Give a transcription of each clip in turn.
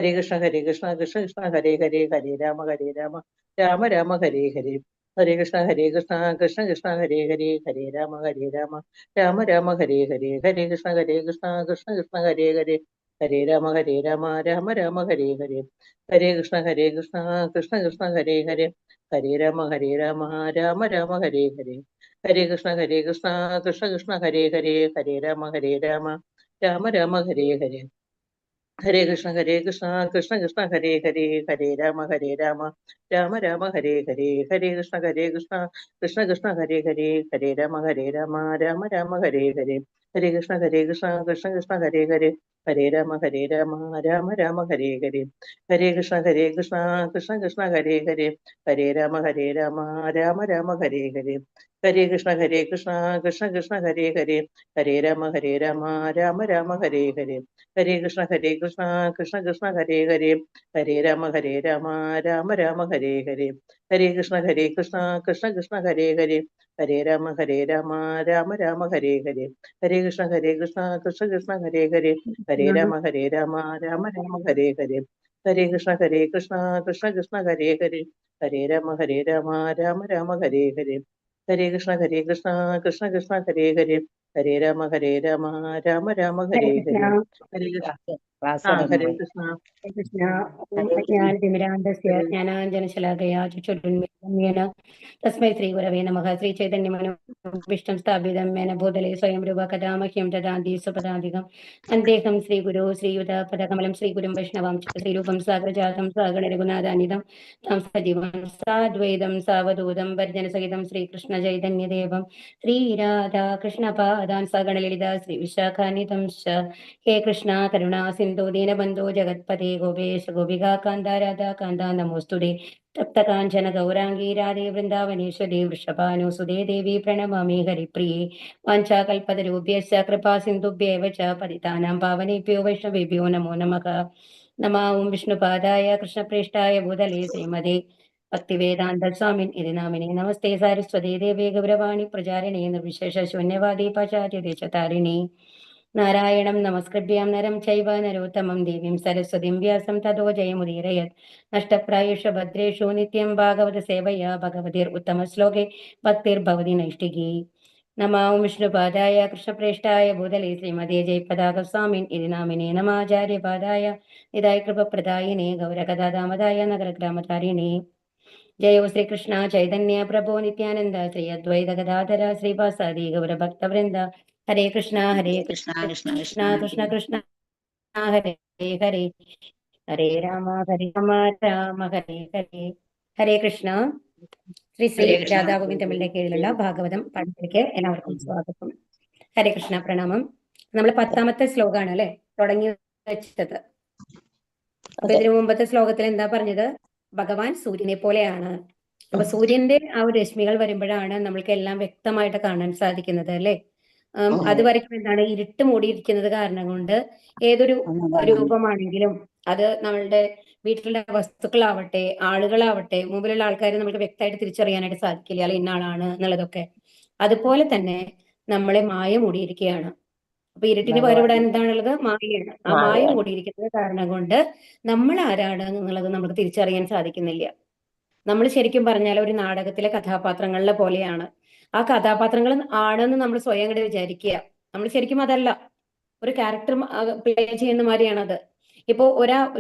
ഹരേ കൃഷ്ണ കൃഷ്ണ കൃഷ്ണ ഹരേ ഹരേ ഹരേ രാമ രാമ രാമ ഹരേ ഹരേ. ഹരേ കൃഷ്ണ കൃഷ്ണ കൃഷ്ണ ഹരേ ഹരേ ഹരേ രാമ രാമ രാമ ഹരേ ഹരേ. ഹരേ കൃഷ്ണ കൃഷ്ണ കൃഷ്ണ ഹരേ ഹരേ ഹരേ രാമ രാമ രാമ ഹരേ ഹരേ. ഹരേ കൃഷ്ണ കൃഷ്ണ കൃഷ്ണ ഹരേ ഹരേ ഹരേ രാമ രാമ രാമ ഹരേ ഹരേ. ഹരേ കൃഷ്ണ കൃഷ്ണ കൃഷ്ണ ഹരേ ഹരേ ഹരേ രാമ രാമ രാമ ഹരേ ഹരേ. ഹരേ കൃഷ്ണ കൃഷ്ണ കൃഷ്ണ ഹരേ ഹരേ ഹരേ രാമ രാമ രാമ ഹരേ ഹരേ. ഹരേ കൃഷ്ണ കൃഷ്ണ കൃഷ്ണ ഹരേ ഹരേ ഹരേ രാമ രാമ രാമ ഹരേ ഹരേ. ഹരേ കൃഷ്ണ കൃഷ്ണ കൃഷ്ണ ഹരേ ഹരേ ഹരേ രാമ രാമ രാമ ഹരേ ഹരേ. ഹരേ കൃഷ്ണ കൃഷ്ണ കൃഷ്ണ ഹരേ ഹരേ ഹരേ രാമ രാമ രാമ ഹരേ ഹരേ. ഹരേ കൃഷ്ണ കൃഷ്ണ കൃഷ്ണ ഹരേ ഹരേ ഹരേ രാമ രാമ രാമ ഹരേ ഹരേ. ഹരേ കൃഷ്ണ കൃഷ്ണ കൃഷ്ണ ഹരേ ഹരേ ഹരേ രാമ രാമ രാമ ഹരേ ഹരേ. ഹരേ കൃഷ്ണ കൃഷ്ണ കൃഷ്ണ ഹരേ ഹരേ ഹരേ രാമ രാമ രാമ ഹരേ ഹരേ. ഹരേ കൃഷ്ണ കൃഷ്ണ കൃഷ്ണ ഹരേ ഹരേ ഹരേ രാമ രാമ രാമ ഹരേ ഹരേ. ഹരേ കൃഷ്ണ കൃഷ്ണ കൃഷ്ണ ഹരേ ഹരേ ഹരേ രാമ രാമ രാമ ഹരേ ഹരേ. ഹരേ കൃഷ്ണ കൃഷ്ണ കൃഷ്ണ ഹരേ ഹരേ ഹരേ രാമ രാമ രാമ ഹരേ ഹരേ കൃഷ്ണ. ഹരേ. ഹരേ കൃഷ്ണ ഹരേ കൃഷ്ണ. ഹരേ കൃഷ്ണ. ഹരേ കൃഷ്ണ. അജ്ഞാനതിമിരാന്തസ്യ ജ്ഞാനാഞ്ജനശലാകയാ ചക്ഷുരുന്മിലിതം തസ്മൈ ശ്രീഗുരവേ നമഃ. ശ്രീചൈതന്യമനോഭീഷ്ടം സ്ഥാപിതം മേന ഭൂതലേ സ്വയം രൂപ കഥാ മഹ്യം ദദാന്തി സ്വപദാന്തികം വന്ദേഹം ശ്രീഗുരു ശ്രീയുതപദകമലം ശ്രീഗുരും വൈഷ്ണവം ച ശ്രീരൂപം സാഗരജാതം സാഗണരഘുനാഥാനിധം തം സജീവം സാദ്വൈതം സാവധൂതം പരിജനസഹിതം ശ്രീകൃഷ്ണ ചൈതന്യദേവം ശ്രീരാധാകൃഷ്ണപാദാൻ സഗണലളിത ശ്രീവിശാഖാനിധം ഹേ കൃഷ്ണ കരുണാ സിന്ധു ദീനബന്ധു ജഗത്പതി ഗോപേശ ഗോപികാ കാന്ത രാധാ കാന്ത നമോസ്തുതേ. തപ്തകാഞ്ചന ഗൗരാംഗീ രാധേ വൃന്ദാവനേശ്വരി വൃഷഭാനുസുതേ ദേവി പ്രണമാമി ഹരിപ്രിയേ. വാഞ്ചാകൽപതരൂപ്യശ്ച കൃപാ സിന്ധുഭ്യേവ ച പതിതാനാം പാവനേഭ്യോ വൈഷ്ണവേഭ്യോ നമോ നമഃ. നമോ വിഷ്ണുപാദായ കൃഷ്ണപ്രേഷ്ഠായ ഭൂതലേ ശ്രീമതേ ഭക്തിവേദാന്ത സ്വാമിൻ ഇതി നാമിനെ. നമസ്തേ സാരസ്വതേ ദേവേ ഗൗരവാണി പ്രചാരിണേ നിർവിശേഷ ശൂന്യവാദി പാശ്ചാത്യദേശതാരിണേ. നാരായണം നമസ്കൃഭ്യാം നരം ചൈവ നരോത്തമം ദേവീം സരസ്വതീം വ്യാസം തതോ ജയമുദീരയത്. നഷ്ടപ്രായുഷ ഭദ്രേഷു നിത്യം ഭാഗവത സേവയാ ഭഗവതിർ ഉത്തമ ശ്ലോകേ ഭക്തിർഭവതി നൈഷ്ഠികീ. നമോ വിഷ്ണുപാദായ കൃഷ്ണപ്രേഷ്ഠായ ഭൂതലേ ശ്രീമതേ ജയപതാക സ്വാമിൻ ഇതി നാമിനെ. നമാചാര്യപാദായ നിതായ കൃപപ്രദായിനേ ഗൗരകഥാദാമതായ നഗരഗ്രാമധാരിണേ. ജയോ ശ്രീകൃഷ്ണ ചൈതന്യ പ്രഭോ നിത്യാനന്ദ ശ്രീ അദ്വൈത ഗദാധര ശ്രീവാസാദി ഗൗരഭക്തവൃന്ദ. ഹരേ കൃഷ്ണ കൃഷ്ണ കൃഷ്ണ കൃഷ്ണ ഹരേ ഹരേ ഹരേ രാമ രാമ ഹരേ ഹരേ. ഹരേ കൃഷ്ണ. ശ്രീ രാധാഗോവിന്ദ് തമിഴിന്റെ കീഴിലുള്ള ഭാഗവതം പഠനത്തിലേക്ക് എല്ലാവർക്കും സ്വാഗതം. ഹരേ കൃഷ്ണ, പ്രണാമം. നമ്മൾ 10ാമത്തെ ശ്ലോകമാണ് അല്ലെ തുടങ്ങി വെച്ചത്. അപ്പൊ ഇതിനു മുമ്പത്തെ ശ്ലോകത്തിൽ എന്താ പറഞ്ഞത്? ഭഗവാൻ സൂര്യനെ പോലെയാണ്. അപ്പൊ സൂര്യന്റെ ആ ഒരു രശ്മികൾ വരുമ്പോഴാണ് നമ്മൾക്ക് എല്ലാം വ്യക്തമായിട്ട് കാണാൻ സാധിക്കുന്നത് അല്ലെ. അതുവരെയ്ക്കും എന്താണ്, ഇരുട്ട് മൂടിയിരിക്കുന്നത് കാരണം കൊണ്ട് ഏതൊരു രൂപമാണെങ്കിലും അത് നമ്മളുടെ വീട്ടിലുള്ള വസ്തുക്കളാവട്ടെ ആളുകളാവട്ടെ മുമ്പിലുള്ള ആൾക്കാരെ നമുക്ക് വ്യക്തമായിട്ട് തിരിച്ചറിയാനായിട്ട് സാധിക്കില്ല, അല്ലെ ഇന്ന ആളാണ് എന്നുള്ളതൊക്കെ. അതുപോലെ തന്നെ നമ്മളെ മായ മൂടിയിരിക്കുകയാണ്. അപ്പൊ ഇരുട്ടിന് പകരപ്പെടാൻ എന്താണുള്ളത്? മായയാണ്. ആ മായ മൂടിയിരിക്കുന്നത് കാരണം കൊണ്ട് നമ്മൾ ആരാണ് എന്നുള്ളത് നമുക്ക് തിരിച്ചറിയാൻ സാധിക്കുന്നില്ല. നമ്മൾ ശരിക്കും പറഞ്ഞാൽ ഒരു നാടകത്തിലെ കഥാപാത്രങ്ങളിലെ പോലെയാണ്. ആ കഥാപാത്രങ്ങൾ ആണെന്ന് നമ്മൾ സ്വയം കൂടെ വിചാരിക്കുക. നമ്മൾ ശരിക്കും അതല്ല, ഒരു ക്യാരക്ടർ പ്ലേ ചെയ്യുന്ന മാതിരിയാണ് അത്. ഇപ്പോ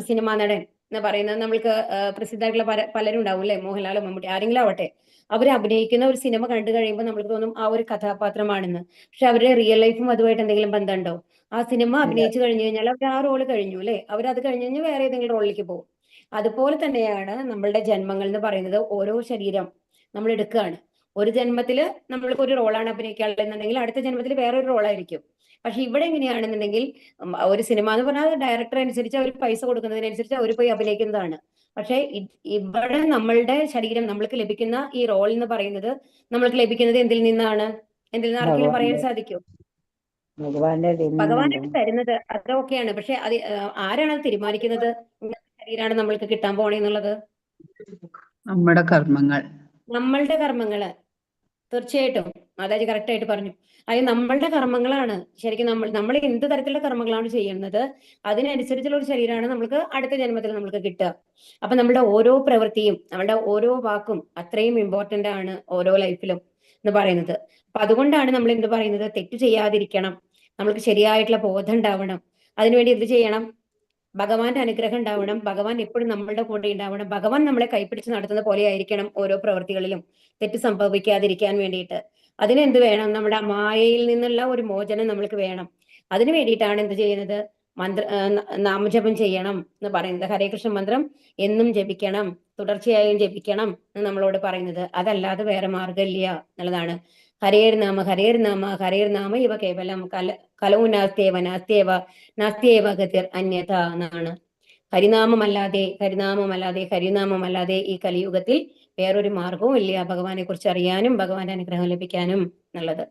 സിനിമാ നടൻ എന്ന് പറയുന്നത് നമ്മൾക്ക് പ്രസിദ്ധമായിട്ടുള്ള പലരും ഉണ്ടാവും അല്ലെ, മോഹൻലാലോ മമ്മൂട്ടി ആരെങ്കിലും ആവട്ടെ. അവർ അഭിനയിക്കുന്ന ഒരു സിനിമ കണ്ടു കഴിയുമ്പോൾ നമ്മൾക്ക് തോന്നും ആ ഒരു കഥാപാത്രമാണെന്ന്. പക്ഷെ അവരുടെ റിയൽ ലൈഫും അതുമായിട്ട് എന്തെങ്കിലും ബന്ധമുണ്ടോ? ആ സിനിമ അഭിനയിച്ചു കഴിഞ്ഞു കഴിഞ്ഞാൽ അവർ ആ റോള് കഴിഞ്ഞു അല്ലെ, അവരത് കഴിഞ്ഞ് കഴിഞ്ഞാൽ വേറെ ഏതെങ്കിലും റോളിലേക്ക് പോകും. അതുപോലെ തന്നെയാണ് നമ്മളുടെ ജന്മങ്ങൾ എന്ന് പറയുന്നത്. ഓരോ ശരീരം നമ്മൾ എടുക്കുകയാണ്. ഒരു ജന്മത്തില് നമ്മൾക്ക് ഒരു റോളാണ് അഭിനയിക്കാനുണ്ടെന്നുണ്ടെങ്കിൽ അടുത്ത ജന്മത്തിൽ വേറൊരു റോളായിരിക്കും. പക്ഷെ ഇവിടെ എങ്ങനെയാണെന്നുണ്ടെങ്കിൽ ഒരു സിനിമ എന്ന് പറഞ്ഞാൽ ഡയറക്ടർ അനുസരിച്ച് അവർ പൈസ കൊടുക്കുന്നതിനനുസരിച്ച് അവർ പോയി അഭിനയിക്കുന്നതാണ്. പക്ഷെ ഇവിടെ നമ്മളുടെ ശരീരം നമ്മൾക്ക് ലഭിക്കുന്ന ഈ റോൾ എന്ന് പറയുന്നത് നമ്മൾക്ക് ലഭിക്കുന്നത് എന്തിൽ നിന്നാണ്? എന്തിൽ നിന്ന് ആർക്കെങ്കിലും പറയാൻ സാധിക്കും? ഭഗവാനാണ് തരുന്നത്, അതൊക്കെയാണ്. പക്ഷെ അത് ആരാണ് അത് തീരുമാനിക്കുന്നത്? ശരീരമാണ് നമ്മൾക്ക് കിട്ടാൻ പോണേന്നുള്ളത്? നമ്മളുടെ കർമ്മങ്ങള്. തീർച്ചയായിട്ടും മാതാജി കറക്റ്റ് ആയിട്ട് പറഞ്ഞു. അത് നമ്മളുടെ കർമ്മങ്ങളാണ്. ശരിക്കും നമ്മൾ എന്ത് തരത്തിലുള്ള കർമ്മങ്ങളാണ് ചെയ്യുന്നത്, അതിനനുസരിച്ചുള്ള ഒരു ശരീരമാണ് നമുക്ക് അടുത്ത ജന്മത്തിൽ നമുക്ക് കിട്ടുക. അപ്പൊ നമ്മുടെ ഓരോ പ്രവൃത്തിയും നമ്മുടെ ഓരോ വാക്കും അത്രയും ഇമ്പോർട്ടന്റ് ആണ് ഓരോ ലൈഫിലും എന്ന് പറയുന്നത്. അപ്പൊ അതുകൊണ്ടാണ് നമ്മൾ എന്ത് പറയുന്നത്, തെറ്റ് ചെയ്യാതിരിക്കണം, നമ്മൾക്ക് ശരിയായിട്ടുള്ള ബോധം ഉണ്ടാവണം. അതിനുവേണ്ടി എന്ത് ചെയ്യണം? ഭഗവാന്റെ അനുഗ്രഹം ഉണ്ടാവണം. ഭഗവാൻ എപ്പോഴും നമ്മളുടെ കൂടെ ഉണ്ടാവണം. ഭഗവാൻ നമ്മളെ കൈപ്പിടിച്ച് നടത്തുന്ന പോലെ ആയിരിക്കണം ഓരോ പ്രവൃത്തികളിലും തെറ്റ് സംഭവിക്കാതിരിക്കാൻ വേണ്ടിയിട്ട്. അതിനെന്ത് വേണം? നമ്മുടെ മായയിൽ നിന്നുള്ള ഒരു മോചനം നമ്മൾക്ക് വേണം. അതിനു വേണ്ടിയിട്ടാണ് എന്ത് ചെയ്യുന്നത്? നാമജപം ചെയ്യണം എന്ന് പറയുന്നത്. ഹരേ കൃഷ്ണ മന്ത്രം എന്നും ജപിക്കണം, തുടർച്ചയായും ജപിക്കണം എന്ന് നമ്മളോട് പറയുന്നത്. അതല്ലാതെ വേറെ മാർഗമില്ല എന്നുള്ളതാണ്. ഹരേർ നാമ ഹരേർ നാമ ഹരേർ നാമ ഇവ കേവലം കലവും നാസ്തേവ നാസ്തേവ നാസ്തേവ ഗതിർ അന്യഥ എന്നാണ്. ഹരിനാമമല്ലാതെ ഈ കലിയുഗത്തിൽ വേറൊരു മാർഗവും ഇല്ല ഭഗവാനെ കുറിച്ച് അറിയാനും ഭഗവാന്റെ അനുഗ്രഹം ലഭിക്കാനും എന്നുള്ളത്.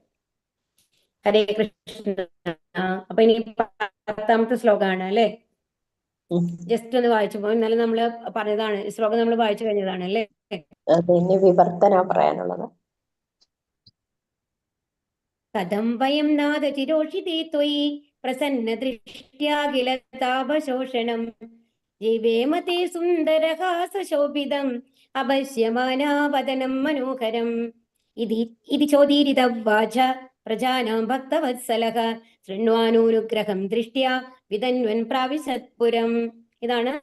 ഹരേ കൃഷ്ണ. അപ്പൊ ഇനി 10ാമത്തെ ശ്ലോകമാണ് അല്ലെ? ജസ്റ്റ് ഒന്ന് വായിച്ചു പോകും. ഇന്നലെ നമ്മള് പറഞ്ഞതാണ്, ശ്ലോകം നമ്മൾ വായിച്ചു കഴിഞ്ഞതാണ് അല്ലേ? ഇനി വിവർത്തന പറയാനുള്ളത്. കഥം വയം നാദ ചിരോഷിതേ ത്വയി പ്രസന്ന ദൃഷ്ട്യാഖില താപശോഷണം ജീവേമതേ സുന്ദരഹാസശോഭിതം അപശ്യമാനാവദനം മനോഹരം ഇതി ചോദീരിത വാച പ്രജാനാം ഭക്തവത്സലഃ ശൃണ്വാനൂനുഗ്രഹം ദൃഷ്ട്യാ വിതന്വൻ പ്രാവിശത്പുരം. ഇതാണ്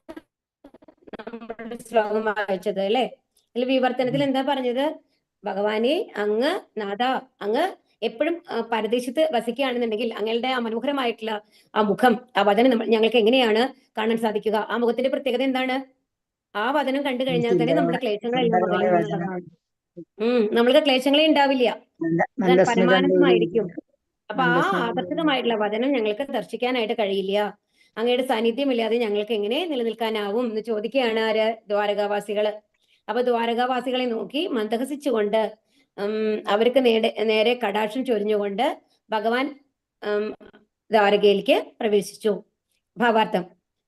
നമ്മുടെ ശ്ലോകം വായിച്ചത് അല്ലെ? ഇതിൽ വിവർത്തനത്തിൽ എന്താ പറഞ്ഞത്? ഭഗവാനെ, അങ്ങ് നാഥ, അങ്ങ് എപ്പോഴും പരദേശത്ത് വസിക്കുകയാണെന്നുണ്ടെങ്കിൽ അങ്ങയുടെ ആ മനോഹരമായിട്ടുള്ള ആ മുഖം, ആ വദനം ഞങ്ങൾക്ക് എങ്ങനെയാണ് കാണാൻ സാധിക്കുക? ആ മുഖത്തിന്റെ പ്രത്യേകത എന്താണ്? ആ വദനം കണ്ടു കഴിഞ്ഞാൽ തന്നെ നമ്മുടെ ക്ലേശങ്ങളെല്ലാം അകലും എന്നുള്ളതാണ്. നമ്മൾക്ക് ക്ലേശങ്ങളെ ഉണ്ടാവില്ല, പരമാനന്ദമായിരിക്കും. അപ്പൊ ആ ആകർഷകമായിട്ടുള്ള വദനം ഞങ്ങൾക്ക് ദർശിക്കാനായിട്ട് കഴിയില്ല. അങ്ങയുടെ സാന്നിധ്യമില്ലാതെ ഞങ്ങൾക്ക് എങ്ങനെ നിലനിൽക്കാനാവും എന്ന് ചോദിക്കുകയാണ് ആര്? ദ്വാരകാവാസികള്. അപ്പൊ ദ്വാരകാവാസികളെ നോക്കി മന്ദഹസിച്ചുകൊണ്ട് അവർക്ക് നേരെ കടാക്ഷം ചൊരിഞ്ഞുകൊണ്ട് ഭഗവാൻ ദ്വാരകയിലേക്ക് പ്രവേശിച്ചു. ഭാവാർത്ഥം.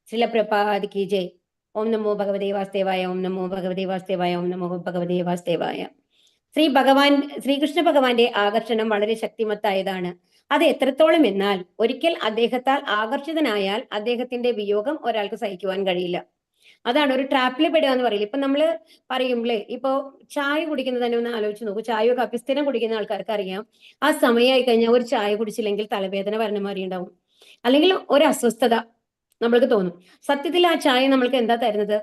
ശ്രീല പ്രഭുപാദ് കി ജയ്. ഓം നമോ ഭഗവതേ വാസുദേവായ, ഓം നമോ ഭഗവതേ വാസുദേവായ, ഓം നമോ ഭഗവതേ വാസുദേവായ. ശ്രീകൃഷ്ണ ഭഗവാന്റെ ആകർഷണം വളരെ ശക്തിമത്തായതാണ്. അത് എത്രത്തോളം എന്നാൽ ഒരിക്കൽ അദ്ദേഹത്താൽ ആകർഷിതനായാൽ അദ്ദേഹത്തിന്റെ വിയോഗം ഒരാൾക്ക് സഹിക്കുവാൻ കഴിയില്ല. അതാണ് ഒരു ട്രാപ്പിൽ പെടുക എന്ന് പറയില്ല. ഇപ്പൊ നമ്മള് പറയുമ്പോഴേ, ഇപ്പൊ ചായ കുടിക്കുന്നത് തന്നെ ഒന്ന് ആലോചിച്ച് നോക്കൂ. ചായയോ കാപ്പി സ്ഥിരം കുടിക്കുന്ന ആൾക്കാർക്ക് അറിയാം, ആ സമയമായി കഴിഞ്ഞാൽ ഒരു ചായ കുടിച്ചില്ലെങ്കിൽ തലവേദന വരണമാതിരി ഉണ്ടാവും, അല്ലെങ്കിൽ ഒരു അസ്വസ്ഥത നമ്മൾക്ക് തോന്നും. സത്യത്തിൽ ആ ചായ നമ്മൾക്ക് എന്താ തരുന്നത്?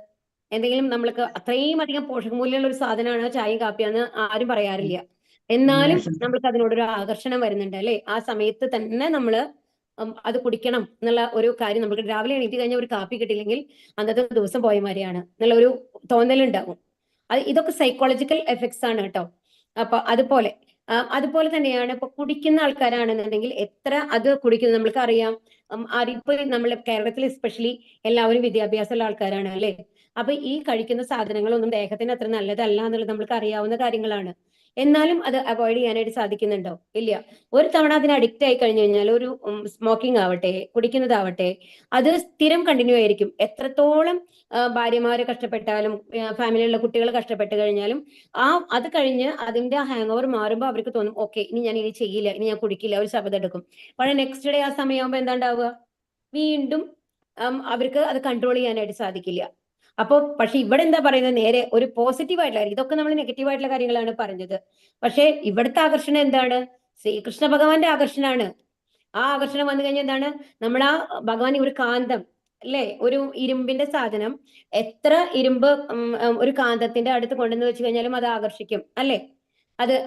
എന്തെങ്കിലും നമ്മൾക്ക് അത്രയും അധികം പോഷകമൂല്യമുള്ള ഒരു സാധനമാണ് ചായയും കാപ്പിയാന്ന് ആരും പറയാറില്ല. എന്നാലും നമ്മൾക്ക് അതിനോടൊരു ആകർഷണം വരുന്നുണ്ട് അല്ലെ? ആ സമയത്ത് തന്നെ നമ്മള് അത് കുടിക്കണം എന്നുള്ള ഒരു കാര്യം, നമുക്ക് രാവിലെ എണീറ്റ് കഴിഞ്ഞാൽ ഒരു കാപ്പി കിട്ടിയില്ലെങ്കിൽ അന്നത്തെ ദിവസം പോയ മാതിരിയാണ് എന്നുള്ള ഒരു തോന്നലുണ്ടാവും. ഇതൊക്കെ സൈക്കോളജിക്കൽ എഫക്ട്സ് ആണ് കേട്ടോ. അപ്പൊ അതുപോലെ തന്നെയാണ് ഇപ്പൊ കുടിക്കുന്ന ആൾക്കാരാണെന്നുണ്ടെങ്കിൽ എത്ര അത് കുടിക്കുന്നത് നമ്മൾക്ക് അറിയാം. ഇപ്പൊ നമ്മളെ കേരളത്തിൽ എസ്പെഷ്യലി എല്ലാവരും വിദ്യാഭ്യാസമുള്ള ആൾക്കാരാണ് അല്ലെ? അപ്പൊ ഈ കഴിക്കുന്ന സാധനങ്ങളൊന്നും ദേഹത്തിന് അത്ര നല്ലതല്ല എന്നുള്ളത് നമ്മൾക്ക് അറിയാവുന്ന കാര്യങ്ങളാണ്. എന്നാലും അത് അവോയ്ഡ് ചെയ്യാനായിട്ട് സാധിക്കുന്നുണ്ടോ? ഇല്ല. ഒരു തവണ അതിന് അഡിക്റ്റ് ആയി കഴിഞ്ഞു കഴിഞ്ഞാൽ, ഒരു സ്മോക്കിംഗ് ആവട്ടെ, കുടിക്കുന്നതാവട്ടെ, അത് സ്ഥിരം കണ്ടിന്യൂ ആയിരിക്കും. എത്രത്തോളം ഭാര്യമാര് കഷ്ടപ്പെട്ടാലും ഫാമിലിയിലുള്ള കുട്ടികൾ കഷ്ടപ്പെട്ട് കഴിഞ്ഞാലും അത് കഴിഞ്ഞ് അതിന്റെ ഹാങ് ഓവർ മാറുമ്പോൾ അവർക്ക് തോന്നും, ഓക്കെ, ഇനി ഞാൻ ചെയ്യില്ല, ഇനി ഞാൻ കുടിക്കില്ല, ഒരു ശബ്ദം എടുക്കും. പക്ഷെ നെക്സ്റ്റ് ഡേ ആ സമയമാകുമ്പോൾ എന്താ ഉണ്ടാവുക? വീണ്ടും അവർക്ക് അത് കൺട്രോൾ ചെയ്യാനായിട്ട് സാധിക്കില്ല. അപ്പൊ പക്ഷെ ഇവിടെ എന്താ പറയുന്നത്? നേരെ ഒരു പോസിറ്റീവ് ആയിട്ടുള്ള കാര്യം. ഇതൊക്കെ നമ്മൾ നെഗറ്റീവ് ആയിട്ടുള്ള കാര്യങ്ങളാണ് പറഞ്ഞത്. പക്ഷെ ഇവിടുത്തെ ആകർഷണം എന്താണ്? ശ്രീകൃഷ്ണ ഭഗവാന്റെ ആകർഷണമാണ്. ആ ആകർഷണം വന്നു കഴിഞ്ഞാൽ എന്താണ്? നമ്മൾ ആ ഭഗവാൻ ഒരു കാന്തം അല്ലെ, ഒരു ഇരുമ്പിന്റെ സാധനം, എത്ര ഇരുമ്പ് ഒരു കാന്തത്തിന്റെ അടുത്ത് കൊണ്ടുവന്ന് വെച്ച് കഴിഞ്ഞാലും അത് ആകർഷിക്കും അല്ലെ?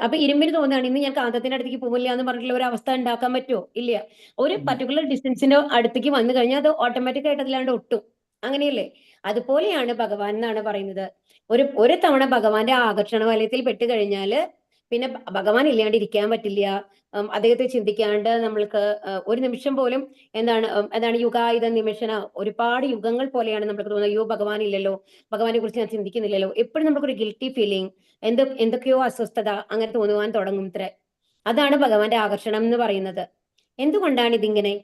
അപ്പൊ ഇരുമ്പിന് തോന്നുകയാണ് ഇന്ന് ഞാൻ കാന്തത്തിന്റെ അടുത്തേക്ക് പോകില്ല എന്ന് പറഞ്ഞിട്ടുള്ള ഒരു അവസ്ഥ ഉണ്ടാക്കാൻ പറ്റുമോ? ഇല്ല. ഒരു പർട്ടിക്കുലർ ഡിസ്റ്റൻസിന്റെ അടുത്തേക്ക് വന്നു കഴിഞ്ഞാൽ അത് ഓട്ടോമാറ്റിക് ആയിട്ട് അതിലാണ്ട് ഒട്ടും. അങ്ങനെയല്ലേ? അതുപോലെയാണ് ഭഗവാൻ എന്നാണ് പറയുന്നത്. ഒരു തവണ ഭഗവാന്റെ ആകർഷണ വലയത്തിൽ പെട്ട് കഴിഞ്ഞാല് പിന്നെ ഭഗവാൻ ഇല്ലാണ്ട് ഇരിക്കാൻ പറ്റില്ല. അദ്ദേഹത്തെ ചിന്തിക്കാണ്ട് നമ്മൾക്ക് ഒരു നിമിഷം പോലും എന്താണ് യുഗായുധ നിമിഷന, ഒരുപാട് യുഗങ്ങൾ പോലെയാണ് നമുക്ക് തോന്നുന്നത്. അയ്യോ, ഭഗവാൻ ഇല്ലല്ലോ, ഭഗവാനെ കുറിച്ച് ഞാൻ ചിന്തിക്കുന്നില്ലല്ലോ. എപ്പോഴും നമുക്കൊരു ഗിൽറ്റി ഫീലിംഗ്, എന്തൊക്കെയോ അസ്വസ്ഥത അങ്ങനെ തോന്നുവാൻ തുടങ്ങും. അതാണ് ഭഗവാന്റെ ആകർഷണം എന്ന് പറയുന്നത്. എന്തുകൊണ്ടാണ് ഇതിങ്ങനെ?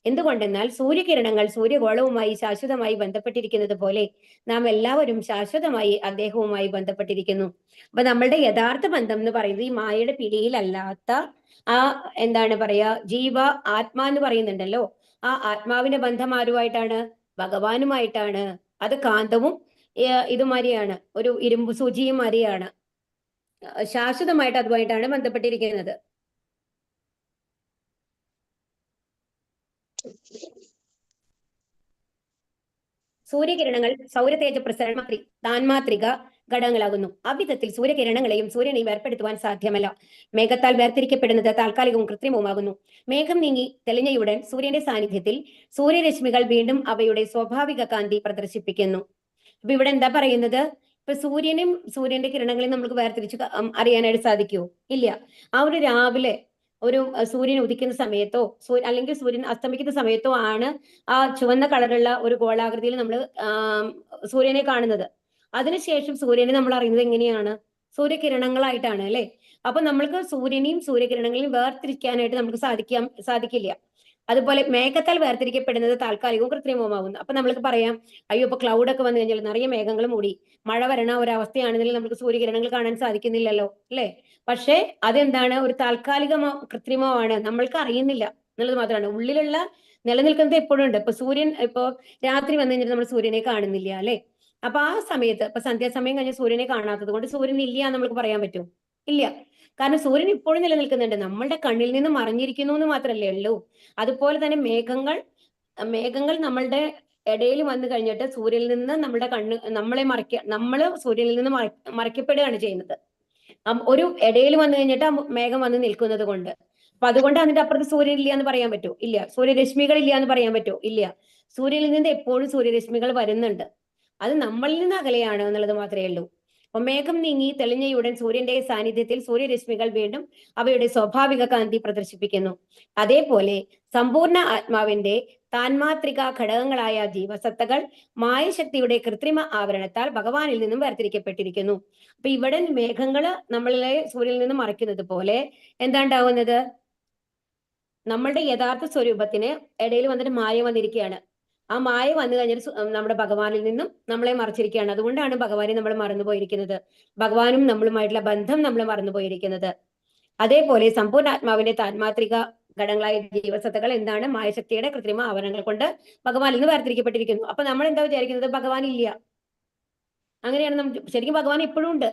എന്തുകൊണ്ടെന്നാൽ സൂര്യകിരണങ്ങൾ സൂര്യഗോളവുമായി ശാശ്വതമായി ബന്ധപ്പെട്ടിരിക്കുന്നത് പോലെ നാം എല്ലാവരും ശാശ്വതമായി അദ്ദേഹവുമായി ബന്ധപ്പെട്ടിരിക്കുന്നു. അപ്പൊ നമ്മളുടെ യഥാർത്ഥ ബന്ധം എന്ന് പറയുന്നത് ഈ മായയുടെ പിടിയിലല്ലാത്ത ആ എന്താണ് പറയാ ജീവ ആത്മാ എന്ന് പറയുന്നുണ്ടല്ലോ, ആ ആത്മാവിന്റെ ബന്ധം ആരുമായിട്ടാണ്? ഭഗവാനുമായിട്ടാണ്. അത് കാന്തവും ഇതുമാതിരിയാണ്, ഒരു ഇരുമ്പ് സൂചിയും മാതിരിയാണ്. ശാശ്വതമായിട്ട് അതുമായിട്ടാണ് ബന്ധപ്പെട്ടിരിക്കുന്നത്. സൂര്യകിരണങ്ങൾ സൗരതേജ പ്രസരണ താൻമാത്രിക ഘടകങ്ങളാകുന്നു. അവിധത്തിൽ സൂര്യകിരണങ്ങളെയും സൂര്യനെയും വേർപ്പെടുത്തുവാൻ സാധ്യമല്ല. മേഘത്താൽ വേർതിരിക്കപ്പെടുന്നത് താൽക്കാലികവും കൃത്രിമവുമാകുന്നു. മേഘം നീങ്ങി തെളിഞ്ഞയുടൻ സൂര്യന്റെ സാന്നിധ്യത്തിൽ സൂര്യരശ്മികൾ വീണ്ടും അവയുടെ സ്വാഭാവിക കാന്തി പ്രദർശിപ്പിക്കുന്നു. അപ്പൊ ഇവിടെ എന്താ പറയുന്നത്? ഇപ്പൊ സൂര്യനും സൂര്യന്റെ കിരണങ്ങളെയും നമുക്ക് വേർതിരിച്ച് അറിയാനായിട്ട് സാധിക്കുമോ? ഇല്ല. ആ ഒരു രാവിലെ ഒരു സൂര്യൻ ഉദിക്കുന്ന സമയത്തോ അല്ലെങ്കിൽ സൂര്യൻ അസ്തമിക്കുന്ന സമയത്തോ ആണ് ആ ചുവന്ന കളറുള്ള ഒരു ഗോളാകൃതിയിൽ നമ്മൾ സൂര്യനെ കാണുന്നത്. അതിനുശേഷം സൂര്യനെ നമ്മൾ അറിയുന്നത് എങ്ങനെയാണ്? സൂര്യകിരണങ്ങളായിട്ടാണ് അല്ലെ? അപ്പൊ നമ്മൾക്ക് സൂര്യനെയും സൂര്യകിരണങ്ങളെയും വേർതിരിക്കാനായിട്ട് നമുക്ക് സാധിക്കില്ല. അതുപോലെ മേഘത്താൽ വേർതിരിക്കപ്പെടുന്നത് താൽക്കാലികവും കൃത്രിമവുമാകുന്നു. അപ്പൊ നമ്മൾക്ക് പറയാം, അയ്യോ ഇപ്പൊ ക്ലൗഡ് ഒക്കെ വന്നു കഴിഞ്ഞാൽ നിറയെ മേഘങ്ങൾ മൂടി മഴ വരണ ഒരവസ്ഥയാണെന്നുണ്ടെങ്കിൽ നമുക്ക് സൂര്യകിരണങ്ങൾ കാണാൻ സാധിക്കുന്നില്ലല്ലോ അല്ലെ? പക്ഷേ അതെന്താണ്? ഒരു താൽക്കാലികമോ കൃത്രിമോ ആണ്, നമ്മൾക്ക് അറിയുന്നില്ല എന്നുള്ളത് മാത്രമാണ്. ഉള്ളിലുള്ള നിലനിൽക്കുന്നത് എപ്പോഴും ഉണ്ട്. ഇപ്പൊ സൂര്യൻ ഇപ്പോ രാത്രി വന്നു കഴിഞ്ഞിട്ട് നമ്മൾ സൂര്യനെ കാണുന്നില്ല അല്ലെ? അപ്പൊ ആ സമയത്ത് ഇപ്പൊ സന്ധ്യാസമയം കഴിഞ്ഞ് സൂര്യനെ കാണാത്തത് കൊണ്ട് സൂര്യൻ ഇല്ല എന്ന് നമുക്ക് പറയാൻ പറ്റും? ഇല്ല. കാരണം സൂര്യൻ ഇപ്പോഴും നിലനിൽക്കുന്നുണ്ട്, നമ്മളുടെ കണ്ണിൽ നിന്ന് മറഞ്ഞിരിക്കുന്നു എന്ന് മാത്രമല്ലേ ഉള്ളൂ. അതുപോലെ തന്നെ മേഘങ്ങൾ നമ്മളുടെ ഇടയിൽ വന്നു കഴിഞ്ഞിട്ട് സൂര്യനിൽ നിന്ന് നമ്മുടെ നമ്മള് സൂര്യനിൽ നിന്ന് മറയ്ക്കപ്പെടുകയാണ് ചെയ്യുന്നത്. ഒരു ഇടയിൽ വന്നു കഴിഞ്ഞിട്ട് ആ മേഘം വന്ന് നിൽക്കുന്നത് കൊണ്ട്. അപ്പൊ അതുകൊണ്ട് അതിന്റെ അപ്പുറത്ത് സൂര്യൻ ഇല്ല എന്ന് പറയാൻ പറ്റുമോ? ഇല്ല. സൂര്യരശ്മികൾ ഇല്ല എന്ന് പറയാൻ പറ്റുമോ? ഇല്ല. സൂര്യനിൽ നിന്ന് എപ്പോഴും സൂര്യരശ്മികൾ വരുന്നുണ്ട്. അത് നമ്മളിൽ നിന്ന് അകലെയാണ് എന്നുള്ളത് മാത്രമേ ഉള്ളൂ. അപ്പൊ മേഘം നീങ്ങി തെളിഞ്ഞയുടൻ സൂര്യന്റെ സാന്നിധ്യത്തിൽ സൂര്യരശ്മികൾ വീണ്ടും അവയുടെ സ്വാഭാവിക കാന്തി പ്രദർശിപ്പിക്കുന്നു. അതേപോലെ സമ്പൂർണ്ണ ആത്മാവിന്റെ താൻമാത്രിക ഘടകങ്ങളായ ജീവസത്തകൾ മായശക്തിയുടെ കൃത്രിമ ആവരണത്താൽ ഭഗവാനിൽ നിന്നും വേർതിരിക്കപ്പെട്ടിരിക്കുന്നു. അപ്പൊ ഇവിടെ മേഘങ്ങള് നമ്മളെ സൂര്യനിൽ നിന്ന് മറയ്ക്കുന്നത് പോലെ എന്താണ്ടാവുന്നത്? നമ്മളുടെ യഥാർത്ഥ സ്വരൂപത്തിന് ഇടയിൽ വന്നിട്ട് മായ വന്നിരിക്കുകയാണ്. ആ മായ വന്നു കഴിഞ്ഞിട്ട് നമ്മുടെ ഭഗവാനിൽ നിന്നും നമ്മളെ മറച്ചിരിക്കുകയാണ്. അതുകൊണ്ടാണ് ഭഗവാനെ നമ്മൾ മറന്നുപോയിരിക്കുന്നത്. ഭഗവാനും നമ്മളുമായിട്ടുള്ള ബന്ധം നമ്മൾ മറന്നുപോയിരിക്കുന്നത്. അതേപോലെ സമ്പൂർണ്ണ ആത്മാവിന്റെ താൻമാത്രിക ഘടകങ്ങളായ ജീവസത്തകൾ എന്താണ്? മായശക്തിയുടെ കൃത്രിമ ആവരണങ്ങൾ കൊണ്ട് ഭഗവാനിൽ നിന്ന് വേർതിരിക്കപ്പെട്ടിരിക്കുന്നു. അപ്പൊ നമ്മൾ എന്താ വിചാരിക്കുന്നത്? ഭഗവാൻ ഇല്ല. അങ്ങനെയാണ് ശരിക്കും ഭഗവാൻ എപ്പോഴും ഉണ്ട്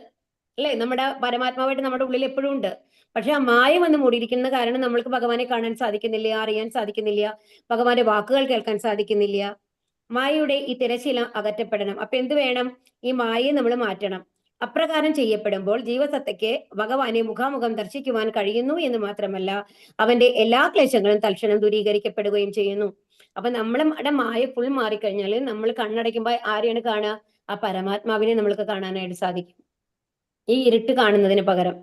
അല്ലെ? നമ്മുടെ പരമാത്മാവായിട്ട് നമ്മുടെ ഉള്ളിൽ എപ്പോഴും ഉണ്ട്. പക്ഷെ ആ മായ വന്ന് മൂടിയിരിക്കുന്ന കാരണം നമ്മൾക്ക് ഭഗവാനെ കാണാൻ സാധിക്കുന്നില്ല, അറിയാൻ സാധിക്കുന്നില്ല, ഭഗവാന്റെ വാക്കുകൾ കേൾക്കാൻ സാധിക്കുന്നില്ല. മായയുടെ ഈ തിരശീല അകറ്റപ്പെടണം. അപ്പൊ എന്ത് വേണം? ഈ മായയെ നമ്മൾ മാറ്റണം. അപ്രകാരം ചെയ്യപ്പെടുമ്പോൾ ജീവസത്തയ്ക്ക് ഭഗവാനെ മുഖാമുഖം ദർശിക്കുവാൻ കഴിയുന്നു എന്ന് മാത്രമല്ല, അവന്റെ എല്ലാ ക്ലേശങ്ങളും തൽക്ഷണം ദൂരീകരിക്കപ്പെടുകയും ചെയ്യുന്നു. അപ്പൊ നമ്മുടെ മായ ഫുൾ മാറിക്കഴിഞ്ഞാൽ നമ്മൾ കണ്ണടയ്ക്കുമ്പോൾ ആരെയാണ് കാണുക? ആ പരമാത്മാവിനെ നമ്മൾക്ക് കാണാനായിട്ട് സാധിക്കും, ഈ ഇരുട്ട് കാണുന്നതിന് പകരം.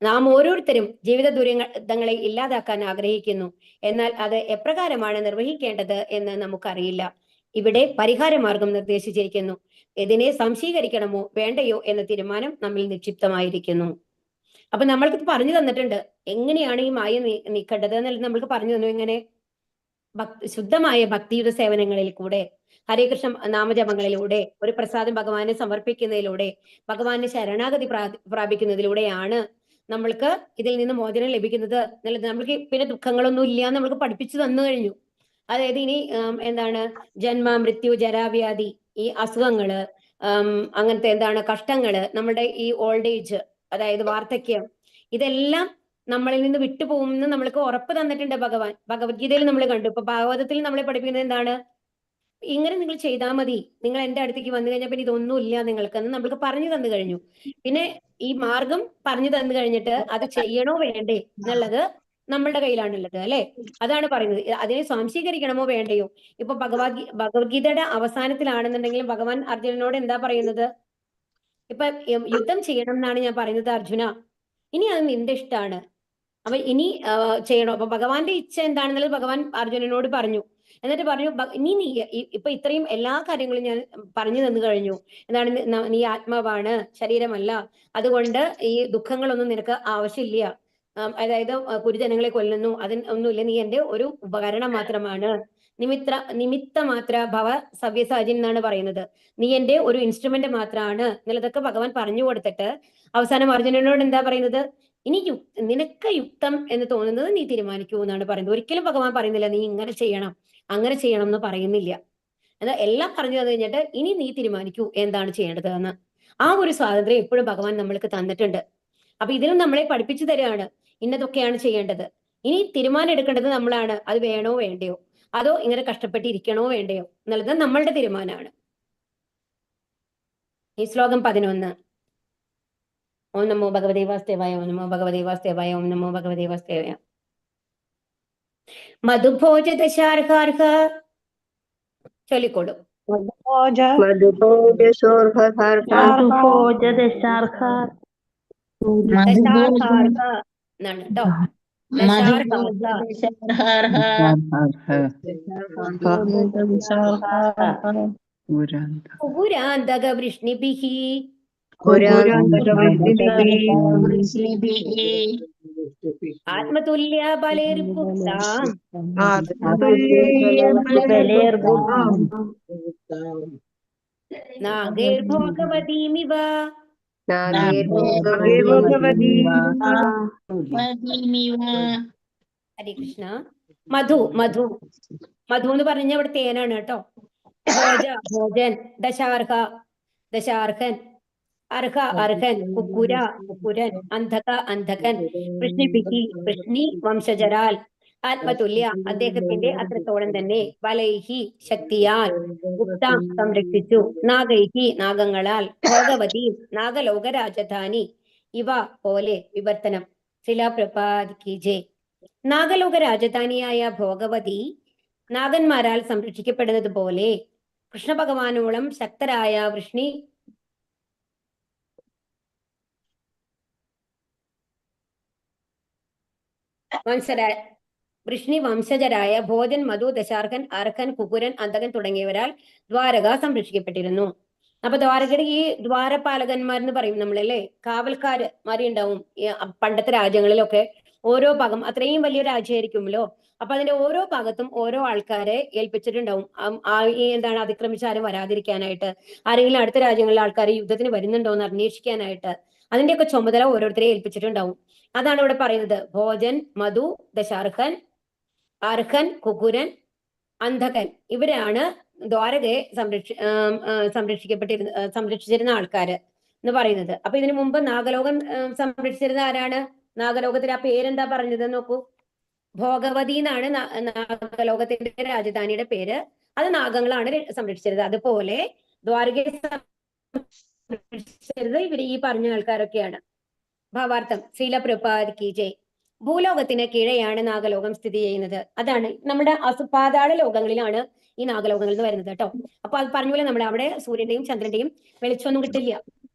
നാം ഓരോരുത്തരും ജീവിത ദുരിതങ്ങളെ ഇല്ലാതാക്കാൻ ആഗ്രഹിക്കുന്നു. എന്നാൽ അത് എപ്രകാരമാണ് നിർവഹിക്കേണ്ടത് എന്ന് നമുക്കറിയില്ല. ഇവിടെ പരിഹാരമാർഗം നിർദ്ദേശിച്ചിരിക്കുന്നു. ഇതിനെ സംശീകരിക്കണമോ വേണ്ടയോ എന്ന തീരുമാനം നമ്മിൽ നിക്ഷിപ്തമായിരിക്കുന്നു. അപ്പൊ നമ്മൾക്ക് പറഞ്ഞു തന്നിട്ടുണ്ട് എങ്ങനെയാണ് ഈ മായ നീക്കേണ്ടത് എന്നുള്ളത് നമ്മൾക്ക് പറഞ്ഞു തന്നു. എങ്ങനെ? ശുദ്ധമായ ഭക്തിയുടെ സേവനങ്ങളിൽ കൂടെ, ഹരേകൃഷ്ണ നാമജപങ്ങളിലൂടെ, ഒരു പ്രസാദം ഭഗവാനെ സമർപ്പിക്കുന്നതിലൂടെ, ഭഗവാന്റെ ശരണാഗതി പ്രാപിക്കുന്നതിലൂടെയാണ് നമ്മൾക്ക് ഇതിൽ നിന്ന് മോചനം ലഭിക്കുന്നത് എന്നുള്ളത്. നമ്മൾക്ക് പിന്നെ ദുഃഖങ്ങളൊന്നും ഇല്ല എന്ന് നമ്മൾക്ക് പഠിപ്പിച്ചു തന്നു കഴിഞ്ഞു. അതായത് ഇനി എന്താണ് ജന്മ, മൃത്യു, ജരാവ്യാധി, ഈ അസുഖങ്ങള്, അങ്ങനത്തെ എന്താണ് കഷ്ടങ്ങള്, നമ്മുടെ ഈ ഓൾഡ് ഏജ്, അതായത് വാർദ്ധക്യം, ഇതെല്ലാം നമ്മളിൽ നിന്ന് വിട്ടുപോകുമെന്ന് നമ്മൾക്ക് ഉറപ്പ് തന്നിട്ടുണ്ട് ഭഗവാൻ. ഭഗവത്ഗീതയിൽ നമ്മൾ കണ്ടു. ഇപ്പൊ ഭാഗവതത്തിൽ നമ്മളെ പഠിപ്പിക്കുന്നത് എന്താണ്? ഇങ്ങനെ നിങ്ങൾ ചെയ്താൽ മതി, നിങ്ങൾ എന്റെ അടുത്തേക്ക് വന്നു കഴിഞ്ഞാൽ പിന്നെ ഇതൊന്നും ഇല്ല നിങ്ങൾക്ക് എന്ന് നമ്മൾക്ക് പറഞ്ഞു തന്നു കഴിഞ്ഞു. പിന്നെ ഈ മാർഗം പറഞ്ഞു തന്നു കഴിഞ്ഞിട്ട് അത് ചെയ്യണോ വേണ്ടേ എന്നുള്ളത് നമ്മളുടെ കയ്യിലാണുള്ളത് അല്ലെ? അതാണ് പറയുന്നത്. അതിനെ സ്വാംശീകരിക്കണമോ വേണ്ടയോ? ഇപ്പൊ ഭഗവത്ഗീതയുടെ അവസാനത്തിലാണെന്നുണ്ടെങ്കിലും ഭഗവാൻ അർജുനനോട് എന്താ പറയുന്നത്? ഇപ്പൊ യുദ്ധം ചെയ്യണം എന്നാണ് ഞാൻ പറയുന്നത് അർജുന, ഇനി അത് നിന്റെ ഇഷ്ടമാണ്, അപ്പൊ ഇനി ചെയ്യണോ? അപ്പൊ ഭഗവാന്റെ ഇച്ഛ എന്താണെന്നുള്ളത് ഭഗവാൻ അർജുനനോട് പറഞ്ഞു. എന്നിട്ട് പറഞ്ഞു, നീ ഇപ്പൊ ഇത്രയും എല്ലാ കാര്യങ്ങളും ഞാൻ പറഞ്ഞു തന്നു കഴിഞ്ഞു. എന്താണ്? നീ ആത്മാവാണ്, ശരീരമല്ല. അതുകൊണ്ട് ഈ ദുഃഖങ്ങളൊന്നും നിനക്ക് ആവശ്യമില്ല. അതായത് കുരുജനങ്ങളെ കൊല്ലുന്നു, അതിന് ഒന്നുമില്ല, നീ എന്റെ ഒരു ഉപകരണം മാത്രമാണ്. നിമിത്ത മാത്ര ഭവ സവ്യസാചിൻ എന്നാണ് പറയുന്നത്. നീ എന്റെ ഒരു ഇൻസ്ട്രുമെന്റ് മാത്രമാണ് എന്നുള്ളതൊക്കെ ഭഗവാൻ പറഞ്ഞു കൊടുത്തിട്ട് അവസാനം അർജുനനോട് എന്താ പറയുന്നത്? ഇനി നിനക്ക് യുക്തം എന്ന് തോന്നുന്നത് നീ തീരുമാനിക്കൂ എന്നാണ് പറയുന്നത്. ഒരിക്കലും ഭഗവാൻ പറയുന്നില്ല നീ ഇങ്ങനെ ചെയ്യണം അങ്ങനെ ചെയ്യണം എന്ന് പറയുന്നില്ല. എന്നാൽ എല്ലാം പറഞ്ഞു തന്നു കഴിഞ്ഞിട്ട് ഇനി നീ തീരുമാനിക്കൂ എന്താണ് ചെയ്യേണ്ടത് എന്ന്. ആ ഒരു സ്വാതന്ത്ര്യം എപ്പോഴും ഭഗവാൻ നമ്മൾക്ക് തന്നിട്ടുണ്ട്. അപ്പൊ ഇതിനും നമ്മളെ പഠിപ്പിച്ചു തരികയാണ്, ഇന്നതൊക്കെയാണ് ചെയ്യേണ്ടത്. ഇനി തീരുമാനം എടുക്കേണ്ടത് നമ്മളാണ്. അത് വേണോ വേണ്ടയോ, അതോ ഇങ്ങനെ കഷ്ടപ്പെട്ടിരിക്കണോ വേണ്ടയോ എന്നുള്ളത് നമ്മളുടെ തീരുമാനമാണ്. ഈ ശ്ലോകം 11. ഓം നമോ ഭഗവതേ വാസുദേവായ, ഓം നമോ ഭഗവതേ വാസുദേവായ, ഓം നമോ ഭഗവതേ വാസുദേവായ. മധുഭോജ ദശാർഹാർഹ ചൊല്ലിക്കോളൂ. ദശാർഹാർഹ എന്നാണ് കേട്ടോ. പുരാന്തക വൃഷ്ണിഭിഃ ആത്മതുല്യ ബലേർഗുപ്താം നാഗൈർഭോഗവതീമിവ. ഹരേ കൃഷ്ണ. മധു മധു മധു എന്ന് പറഞ്ഞ ഇവിടെ തേനാണ് കേട്ടോ. ഭോജ ഭോജൻ, ദശാർഹ ദശാർഹൻ, അർഹ അർഹൻ, കുക്കുര കുക്കുരൻ, അന്ധക അന്ധകൻ, വൃഷ്ണിഭിഃ വൃഷ്ണി വംശജരാൽ, ആത്മതുല്യ അദ്ദേഹത്തിന്റെ അത്രത്തോളം തന്നെ, ബലൈഹി ശക്തിയാൽ, ഗുപ്താം സംരക്ഷിച്ചു, നാഗൈഹി നാഗങ്ങളാൽ, ഭോഗവതി നാഗലോക രാജധാനി, ഇവ പോലെ വിവർത്തനം. ശിലാപ്രപാദ് കി ജയ്. നാഗലോക രാജധാനിയായ ഭോഗവതി നാഗന്മാരാൽ സംരക്ഷിക്കപ്പെടുന്നത് പോലെ കൃഷ്ണ ഭഗവാനോളം ശക്തരായ വൃഷ്ണി വംശജരായ ഭോജൻ, മധു, ദശാർഹൻ, അർഹൻ, കുകുരൻ, അന്തകൻ തുടങ്ങിയവരാൽ ദ്വാരക സംരക്ഷിക്കപ്പെട്ടിരുന്നു. അപ്പൊ ദ്വാരകയുടെ ഈ ദ്വാരപാലകന്മാരെന്ന് പറയും നമ്മളല്ലേ, കാവൽക്കാര് ഉണ്ടാവും. പണ്ടത്തെ രാജ്യങ്ങളിലൊക്കെ ഓരോ ഭാഗം അത്രയും വലിയ രാജ്യമായിരിക്കുമല്ലോ. അപ്പൊ അതിന്റെ ഓരോ ഭാഗത്തും ഓരോ ആൾക്കാരെ ഏൽപ്പിച്ചിട്ടുണ്ടാവും. എന്താണ് അതിക്രമിച്ച് ആരും വരാതിരിക്കാനായിട്ട്, ആരെങ്കിലും അടുത്ത രാജ്യങ്ങളിലെ ആൾക്കാർ യുദ്ധത്തിന് വരുന്നുണ്ടോ എന്ന് അന്വേഷിക്കാനായിട്ട് അതിന്റെയൊക്കെ ചുമതല ഓരോരുത്തരെ ഏൽപ്പിച്ചിട്ടുണ്ടാവും. അതാണ് ഇവിടെ പറയുന്നത്. ഭോജൻ, മധു, ദശാർഹൻ, അർഹൻ, കുകുരൻ, അന്ധകൻ ഇവരാണ് ദ്വാരകയെ സംരക്ഷിച്ചിരുന്ന ആൾക്കാര് എന്ന് പറയുന്നത്. അപ്പൊ ഇതിനു മുമ്പ് നാഗലോകം സംരക്ഷിച്ചിരുന്ന ആരാണ്? നാഗലോകത്തിൽ ആ പേരെന്താ പറഞ്ഞത് നോക്കൂ. ഭോഗവതി എന്നാണ് നാഗലോകത്തിന്റെ രാജധാനിയുടെ പേര്. അത് നാഗങ്ങളാണ് സംരക്ഷിച്ചിരുന്നത്. അതുപോലെ ദ്വാരകയെ സംരക്ഷിച്ചിരുന്നത് ഇവര് ഈ പറഞ്ഞ ആൾക്കാരൊക്കെയാണ്. ഭാവാർത്ഥം. ശീലപ്രപാദ് കി ജയ്. ഭൂലോകത്തിന് കീഴെയാണ് നാഗലോകം സ്ഥിതി ചെയ്യുന്നത്. അതാണ് നമ്മുടെ പാതാള ലോകങ്ങളിലാണ് ഈ നാഗലോകങ്ങളിൽ നിന്ന് വരുന്നത് കേട്ടോ. അപ്പൊ അത് പറഞ്ഞ പോലെ നമ്മുടെ അവിടെ സൂര്യന്റെയും ചന്ദ്രന്റെയും വെളിച്ചമൊന്നും കിട്ടില്ല.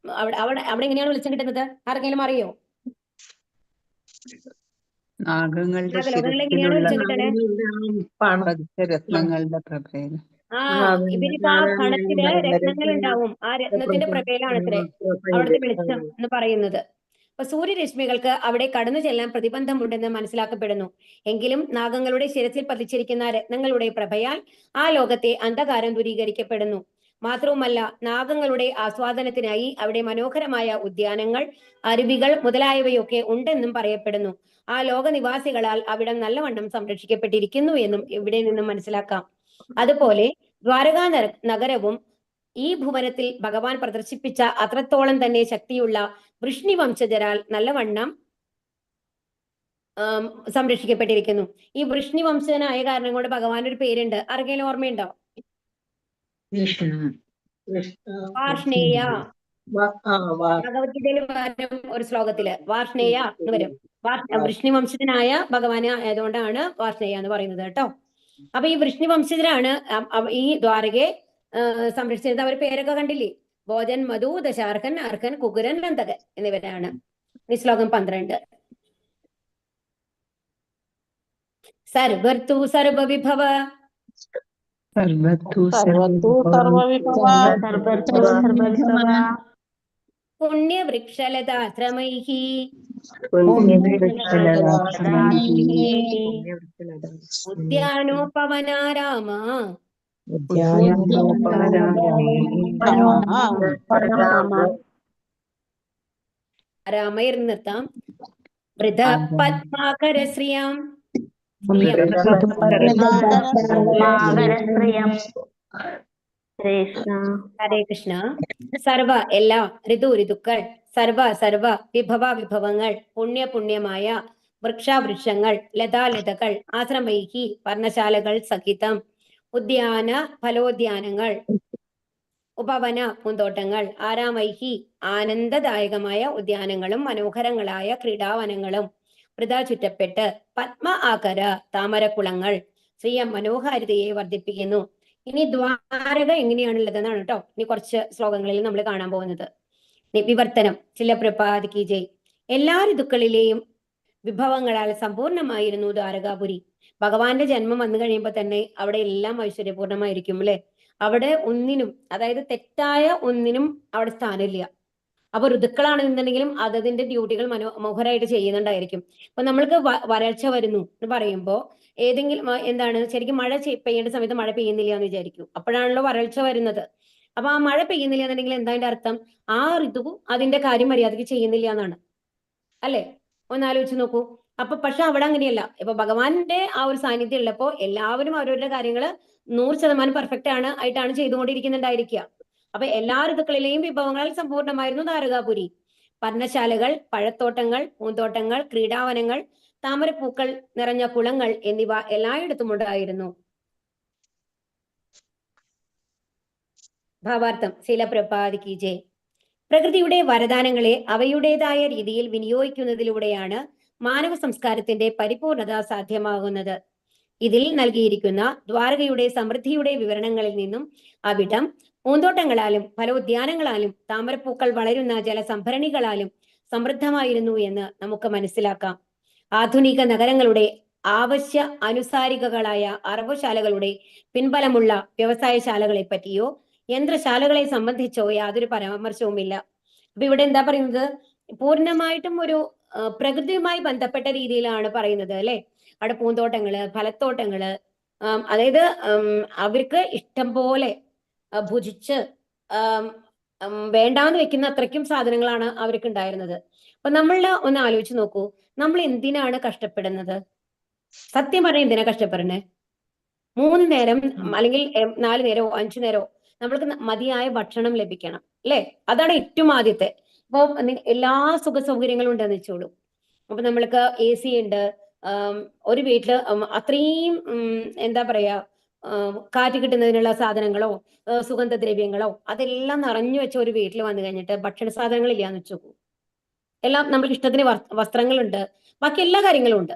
അവിടെ എങ്ങനെയാണ് വെളിച്ചം കിട്ടുന്നത്? ആർക്കെങ്കിലും അറിയോ? നാഗങ്ങളുടെ പ്രഭയിൽ. ഇവരിപ്പോ ആ കണത്തില് രത്നങ്ങൾ ഉണ്ടാവും. ആ രത്നത്തിന്റെ പ്രഭയിലാണ് അത്രേ അവിടുത്തെ വെളിച്ചം എന്ന് പറയുന്നത്. അപ്പൊ സൂര്യരശ്മികൾക്ക് അവിടെ കടന്നു ചെല്ലാൻ പ്രതിബന്ധമുണ്ടെന്ന് മനസ്സിലാക്കപ്പെടുന്നു. എങ്കിലും നാഗങ്ങളുടെ ശിരസിൽ പതിച്ചിരിക്കുന്ന രത്നങ്ങളുടെ പ്രഭയാൽ ആ ലോകത്തെ അന്ധകാരം ദൂരീകരിക്കപ്പെടുന്നു. മാത്രവുമല്ല, നാഗങ്ങളുടെ ആസ്വാദനത്തിനായി അവിടെ മനോഹരമായ ഉദ്യാനങ്ങൾ, അരുവികൾ മുതലായവയൊക്കെ ഉണ്ടെന്നും പറയപ്പെടുന്നു. ആ ലോകനിവാസികളാൽ അവിടം നല്ലവണ്ണം സംരക്ഷിക്കപ്പെട്ടിരിക്കുന്നു എന്നും ഇവിടെ നിന്നും മനസ്സിലാക്കാം. അതുപോലെ ദ്വാരകാ നഗരവും ഈ ഭുവനത്തിൽ ഭഗവാൻ പ്രദർശിപ്പിച്ച അത്രത്തോളം തന്നെ ശക്തിയുള്ള വൃഷ്ണി വംശജരാൽ നല്ലവണ്ണം സംരക്ഷിക്കപ്പെട്ടിരിക്കുന്നു. ഈ വൃഷ്ണി വംശജനായ കാരണം കൊണ്ട് ഭഗവാൻ ഒരു പേരുണ്ട്. ആർക്കെങ്കിലും ഓർമ്മയുണ്ടോ? വാർഷ്ണേയ. ഭഗവത്ഗീതയിൽ വരും ഒരു ശ്ലോകത്തില് വാർഷ്ണേയ എന്ന് വരും. വൃഷ്ണി വംശജനായ ഭഗവാന് ആയതുകൊണ്ടാണ് വാർഷ്ണേയ എന്ന് പറയുന്നത് കേട്ടോ. അപ്പൊ ഈ വൃഷ്ണി വംശജരാണ് ഈ ദ്വാരകയെ സംരക്ഷിച്ചിരുന്നത്. അവർ പേരൊക്കെ കണ്ടില്ലേ? ഭോജൻ, മധു, ദശാർഹൻ, അർഹൻ, കുകുരൻ, അന്തകൻ എന്നിവരാണ്. ഈ ശ്ലോകം 12. സർവർത്തു സർവവിഭവ പുണ്യവൃക്ഷലതാശ്രമൈഃ ഉദ്യാനോപവനാരാമ രാമയിൽ നിർത്താം. വൃത പത്മാകരശ്രിയാം ഹരേ കൃഷ്ണ. സർവ എല്ലാ ഋതുക്കൾ, സർവ വിഭവങ്ങൾ, പുണ്യമായ വൃക്ഷാവൃക്ഷങ്ങൾ, ലതാലതകൾ, ആശ്രമൈഹി പർണശാലകൾ സഹിതം, ഉദ്യാന ഫലോദ്യാനങ്ങൾ, ഉപവന പൂന്തോട്ടങ്ങൾ, ആരാമൈഹി ആനന്ദദായകമായ ഉദ്യാനങ്ങളും മനോഹരങ്ങളായ ക്രീഡാവനങ്ങളും, വൃതാ ചുറ്റപ്പെട്ട്, പത്മ ആകര താമരക്കുളങ്ങൾ, ശ്രീയം മനോഹാരിതയെ വർദ്ധിപ്പിക്കുന്നു. ഇനി ദ്വാരക എങ്ങനെയാണുള്ളതെന്നാണ് കേട്ടോ ഇനി കുറച്ച് ശ്ലോകങ്ങളിൽ നമ്മൾ കാണാൻ പോകുന്നത്. വിവർത്തനം. ചില പ്രപാദിക്ക് ജയ്. എല്ലാ ഋതുക്കളിലെയും വിഭവങ്ങളാൽ സമ്പൂർണമായിരുന്നു ദ്വാരകാപുരി. ഭഗവാന്റെ ജന്മം വന്നു കഴിയുമ്പോൾ തന്നെ അവിടെ എല്ലാം ഐശ്വര്യപൂർണമായിരിക്കും അല്ലെ. അവിടെ ഒന്നിനും, അതായത് തെറ്റായ ഒന്നിനും അവിടെ സ്ഥാനമില്ല. അപ്പൊ ഋതുക്കളാണെന്നുണ്ടെങ്കിലും അതതിന്റെ ഡ്യൂട്ടികൾ മനോഹരമായിട്ട് ചെയ്യുന്നുണ്ടായിരിക്കും. അപ്പൊ നമ്മൾക്ക് വരൾച്ച വരുന്നു എന്ന് പറയുമ്പോൾ ഏതെങ്കിലും എന്താണ് ശരിക്കും മഴ പെയ്യേണ്ട സമയത്ത് മഴ പെയ്യുന്നില്ല എന്ന് വിചാരിക്കും. അപ്പോഴാണല്ലോ വരൾച്ച വരുന്നത്. അപ്പൊ ആ മഴ പെയ്യുന്നില്ല എന്നുണ്ടെങ്കിൽ എന്താ അതിന്റെ അർത്ഥം? ആ ഋതു അതിന്റെ കാര്യം മര്യാദയ്ക്ക് ചെയ്യുന്നില്ല എന്നാണ് അല്ലെ. ഒന്നാലോചിച്ച് നോക്കൂ. അപ്പൊ പക്ഷെ അവിടെ അങ്ങനെയല്ല. ഇപ്പൊ ഭഗവാന്റെ ആ ഒരു സാന്നിധ്യം ഉള്ളപ്പോ എല്ലാവരും അവരവരുടെ കാര്യങ്ങള് 100% പെർഫെക്റ്റ് ആയിട്ടാണ് ചെയ്തുകൊണ്ടിരിക്കുന്നുണ്ടായിരിക്കുക. അപ്പൊ എല്ലാ ഋതുക്കളിലെയും വിഭവങ്ങൾ സമ്പൂർണമായിരുന്നു ദ്വാരകാപുരി. പർണശാലകൾ, പഴത്തോട്ടങ്ങൾ, പൂന്തോട്ടങ്ങൾ, ക്രീഡാവനങ്ങൾ, താമരപ്പൂക്കൾ നിറഞ്ഞ കുളങ്ങൾ എന്നിവ എല്ലായിടത്തും ഉണ്ടായിരുന്നു. ഭാവാർത്ഥം. ശീല പ്രഭാതിക്ക് ജയ്. പ്രകൃതിയുടെ വരദാനങ്ങളെ അവയുടേതായ രീതിയിൽ വിനിയോഗിക്കുന്നതിലൂടെയാണ് മാനവ സംസ്കാരത്തിന്റെ പരിപൂർണത സാധ്യമാകുന്നത്. ഇതിൽ നൽകിയിരിക്കുന്ന ദ്വാരകയുടെ സമൃദ്ധിയുടെ വിവരണങ്ങളിൽ നിന്നും അവിടം പൂന്തോട്ടങ്ങളാലും ഫലോദ്യാനങ്ങളാലും താമരപ്പൂക്കൾ വളരുന്ന ജലസംഭരണികളാലും സമൃദ്ധമായിരുന്നു എന്ന് നമുക്ക് മനസ്സിലാക്കാം. ആധുനിക നഗരങ്ങളുടെ ആവശ്യ അനുസാരികകളായ അറവുശാലകളുടെ പിൻബലമുള്ള വ്യവസായശാലകളെ പറ്റിയോ യന്ത്രശാലകളെ സംബന്ധിച്ചോ യാതൊരു പരാമർശവുമില്ല. അപ്പൊ ഇവിടെ എന്താ പറയുന്നത്? പൂർണ്ണമായിട്ടും ഒരു പ്രകൃതിയുമായി ബന്ധപ്പെട്ട രീതിയിലാണ് പറയുന്നത് അല്ലെ. അവിടെ പൂന്തോട്ടങ്ങള്, ഫലത്തോട്ടങ്ങള്, അതായത് അവർക്ക് ഇഷ്ടം പോലെ ഭുജിച്ച് വേണ്ടാന്ന് വെക്കുന്ന അത്രയ്ക്കും സാധനങ്ങളാണ് അവർക്ക് ഉണ്ടായിരുന്നത്. അപ്പൊ നമ്മൾ ഒന്ന് ആലോചിച്ച് നോക്കൂ, നമ്മൾ എന്തിനാണ് കഷ്ടപ്പെടുന്നത്? സത്യം പറഞ്ഞാൽ എന്തിനാ കഷ്ടപ്പെടണേ? 3 നേരം അല്ലെങ്കിൽ 4 നേരോ 5 നേരോ നമ്മൾക്ക് മതിയായ ഭക്ഷണം ലഭിക്കണം അല്ലെ. അതാണ് ഏറ്റവും ആദ്യത്തെ. അപ്പൊ എല്ലാ സുഖ സൗകര്യങ്ങളും ഉണ്ടെന്ന് വെച്ചോളൂ. അപ്പൊ നമ്മൾക്ക് AC ഉണ്ട്, ഒരു വീട്ടില് അത്രയും എന്താ പറയാ കാറ്റ് കിട്ടുന്നതിനുള്ള സാധനങ്ങളോ സുഗന്ധദ്രവ്യങ്ങളോ അതെല്ലാം നിറഞ്ഞു വെച്ച ഒരു വീട്ടിൽ വന്നു കഴിഞ്ഞിട്ട് ഭക്ഷണ സാധനങ്ങൾ ഇല്ലാന്ന് വെച്ചോക്കൂ. എല്ലാം നമുക്ക് ഇഷ്ടത്തിന് വസ്ത്രങ്ങളുണ്ട്, ബാക്കി എല്ലാ കാര്യങ്ങളും ഉണ്ട്,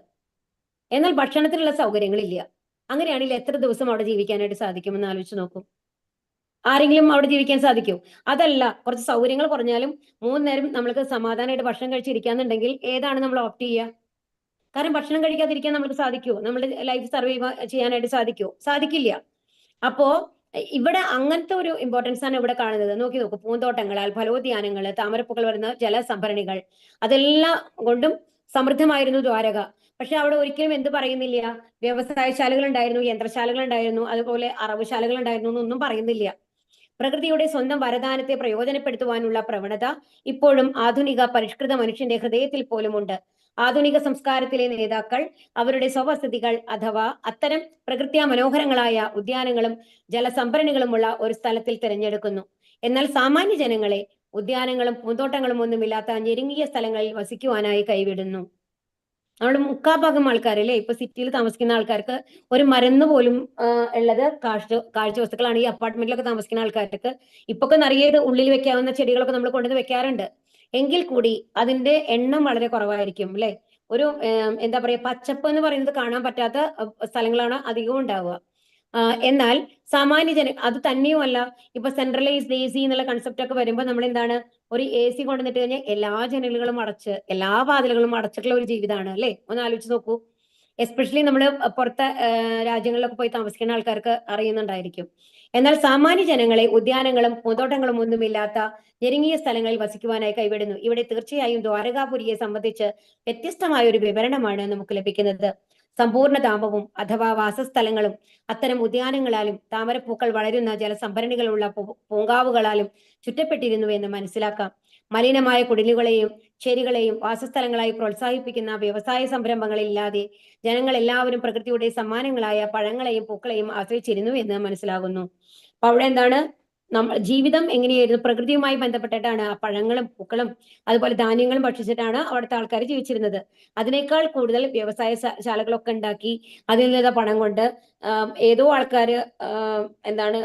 എന്നാൽ ഭക്ഷണത്തിനുള്ള സൗകര്യങ്ങളില്ല. അങ്ങനെയാണെങ്കിൽ എത്ര ദിവസം അവിടെ ജീവിക്കാനായിട്ട് സാധിക്കുമെന്ന് ആലോചിച്ച് നോക്കൂ. ആരെങ്കിലും അവിടെ ജീവിക്കാൻ സാധിക്കുമോ? അതല്ല, കുറച്ച് സൗകര്യങ്ങൾ കുറഞ്ഞാലും 3 നേരം നമ്മൾക്ക് സമാധാനമായിട്ട് ഭക്ഷണം കഴിച്ചിരിക്കാന്നുണ്ടെങ്കിൽ ഏതാണ് നമ്മൾ ഓപ്റ്റ് ചെയ്യുക? കാരണം ഭക്ഷണം കഴിക്കാതിരിക്കാൻ നമുക്ക് സാധിക്കുമോ? നമ്മുടെ ലൈഫ് സർവൈവ് ചെയ്യാനായിട്ട് സാധിക്കുമോ? സാധിക്കില്ല. അപ്പോ ഇവിടെ അങ്ങനത്തെ ഒരു ഇമ്പോർട്ടൻസ് ആണ് ഇവിടെ കാണുന്നത്. നോക്കി നോക്കൂ, പൂന്തോട്ടങ്ങളാൽ ഫലോദ്യാനങ്ങള്, താമരപ്പൂക്കൾ വരുന്ന ജലസംഭരണികൾ, അതെല്ലാം കൊണ്ടും സമൃദ്ധമായിരുന്നു ദ്വാരക. പക്ഷെ അവിടെ ഒരിക്കലും എന്ത് പറയുന്നില്ല? വ്യവസായശാലകൾ ഉണ്ടായിരുന്നു, യന്ത്രശാലകൾ ഉണ്ടായിരുന്നു, അതുപോലെ അറവുശാലകൾ ഉണ്ടായിരുന്നു എന്നൊന്നും പറയുന്നില്ല. പ്രകൃതിയുടെ സ്വന്തം വരദാനത്തെ പ്രയോജനപ്പെടുത്തുവാനുള്ള പ്രവണത ഇപ്പോഴും ആധുനിക പരിഷ്കൃത മനുഷ്യന്റെ ഹൃദയത്തിൽ പോലുമുണ്ട്. ആധുനിക സംസ്കാരത്തിലെ നേതാക്കൾ അവരുടെ സ്വവസതികൾ അഥവാ അത്തരം പ്രകൃത്യാ മനോഹരങ്ങളായ ഉദ്യാനങ്ങളും ജലസംഭരണികളുമുള്ള ഒരു സ്ഥലത്തിൽ തിരഞ്ഞെടുക്കുന്നു. എന്നാൽ സാമാന്യ ജനങ്ങളെ ഉദ്യാനങ്ങളും പൂന്തോട്ടങ്ങളും ഒന്നുമില്ലാത്ത ഞെരുങ്ങിയ സ്ഥലങ്ങളിൽ വസിക്കുവാനായി കൈവിടുന്നു. നമ്മുടെ മുക്കാഭാഗം ആൾക്കാരല്ലേ, ഇപ്പൊ സിറ്റിയിൽ താമസിക്കുന്ന ആൾക്കാർക്ക് ഒരു മരുന്ന് പോലും ഉള്ളത് കാഴ്ച വസ്തുക്കളാണ്. ഈ അപ്പാർട്ട്മെന്റിലൊക്കെ താമസിക്കുന്ന ആൾക്കാർക്ക് ഇപ്പൊക്കെ നിറയെ ഉള്ളിൽ വെക്കാവുന്ന ചെടികളൊക്കെ നമ്മൾ കൊണ്ടുവന്ന് വെക്കാറുണ്ട്. എങ്കിൽ കൂടി അതിന്റെ എണ്ണം വളരെ കുറവായിരിക്കും അല്ലെ. ഒരു എന്താ പറയാ, പച്ചപ്പ് എന്ന് പറയുന്നത് കാണാൻ പറ്റാത്ത സ്ഥലങ്ങളാണ് അധികവും ഉണ്ടാവുക. എന്നാൽ സാമാന്യ അത് തന്നെയുമല്ല, ഇപ്പൊ സെൻട്രലൈസ്ഡ് AC എന്നുള്ള കൺസെപ്റ്റ് ഒക്കെ വരുമ്പോൾ നമ്മൾ എന്താണ്, ഒരു AC കൊണ്ടുവന്നിട്ട് കഴിഞ്ഞാൽ എല്ലാ ജനലുകളും അടച്ച് എല്ലാ വാതിലുകളും അടച്ചിട്ടുള്ള ഒരു ജീവിതമാണ് അല്ലെ. ഒന്ന് ആലോചിച്ച് നോക്കൂ. എസ്പെഷ്യലി നമ്മൾ പുറത്തെ രാജ്യങ്ങളിലൊക്കെ പോയി താമസിക്കുന്ന ആൾക്കാർക്ക് അറിയുന്നുണ്ടായിരിക്കും. എന്നാൽ സാമാന്യ ജനങ്ങളെ ഉദ്യാനങ്ങളും പൂന്തോട്ടങ്ങളും ഒന്നുമില്ലാത്ത ഞെരുങ്ങിയ സ്ഥലങ്ങളിൽ വസിക്കുവാനായി കൈവിടുന്നു. ഇവിടെ തീർച്ചയായും ദ്വാരകാപുരിയെ സംബന്ധിച്ച് വ്യത്യസ്തമായ ഒരു വിവരണമാണ് നമുക്ക് ലഭിക്കുന്നത്. സമ്പൂർണ്ണ ധാമവും അഥവാ വാസസ്ഥലങ്ങളും അത്തരം ഉദ്യാനങ്ങളാലും താമരപ്പൂക്കൾ വളരുന്ന ജലസംഭരണികളുള്ള പൂങ്കാവുകളാലും ചുറ്റപ്പെട്ടിരുന്നു എന്ന് മനസ്സിലാക്കാം. മലിനമായ കുടിലുകളെയും ചേരികളെയും വാസസ്ഥലങ്ങളായി പ്രോത്സാഹിപ്പിക്കുന്ന വ്യവസായ സംരംഭങ്ങളില്ലാതെ ജനങ്ങൾ എല്ലാവരും പ്രകൃതിയുടെ സമ്മാനങ്ങളായ പഴങ്ങളെയും പൂക്കളെയും ആശ്രയിച്ചിരുന്നു എന്ന് മനസ്സിലാകുന്നു. അപ്പൊ അവിടെ എന്താണ്, ജീവിതം എങ്ങനെയായിരുന്നു? പ്രകൃതിയുമായി ബന്ധപ്പെട്ടിട്ടാണ് ആ പഴങ്ങളും പൂക്കളും അതുപോലെ ധാന്യങ്ങളും ഭക്ഷിച്ചിട്ടാണ് അവിടുത്തെ ആൾക്കാർ ജീവിച്ചിരുന്നത്. അതിനേക്കാൾ കൂടുതൽ വ്യവസായ ശാലകളൊക്കെ ഉണ്ടാക്കി അതിൽ നിന്നുള്ള പണം കൊണ്ട് ഏതോ ആൾക്കാര് എന്താണ്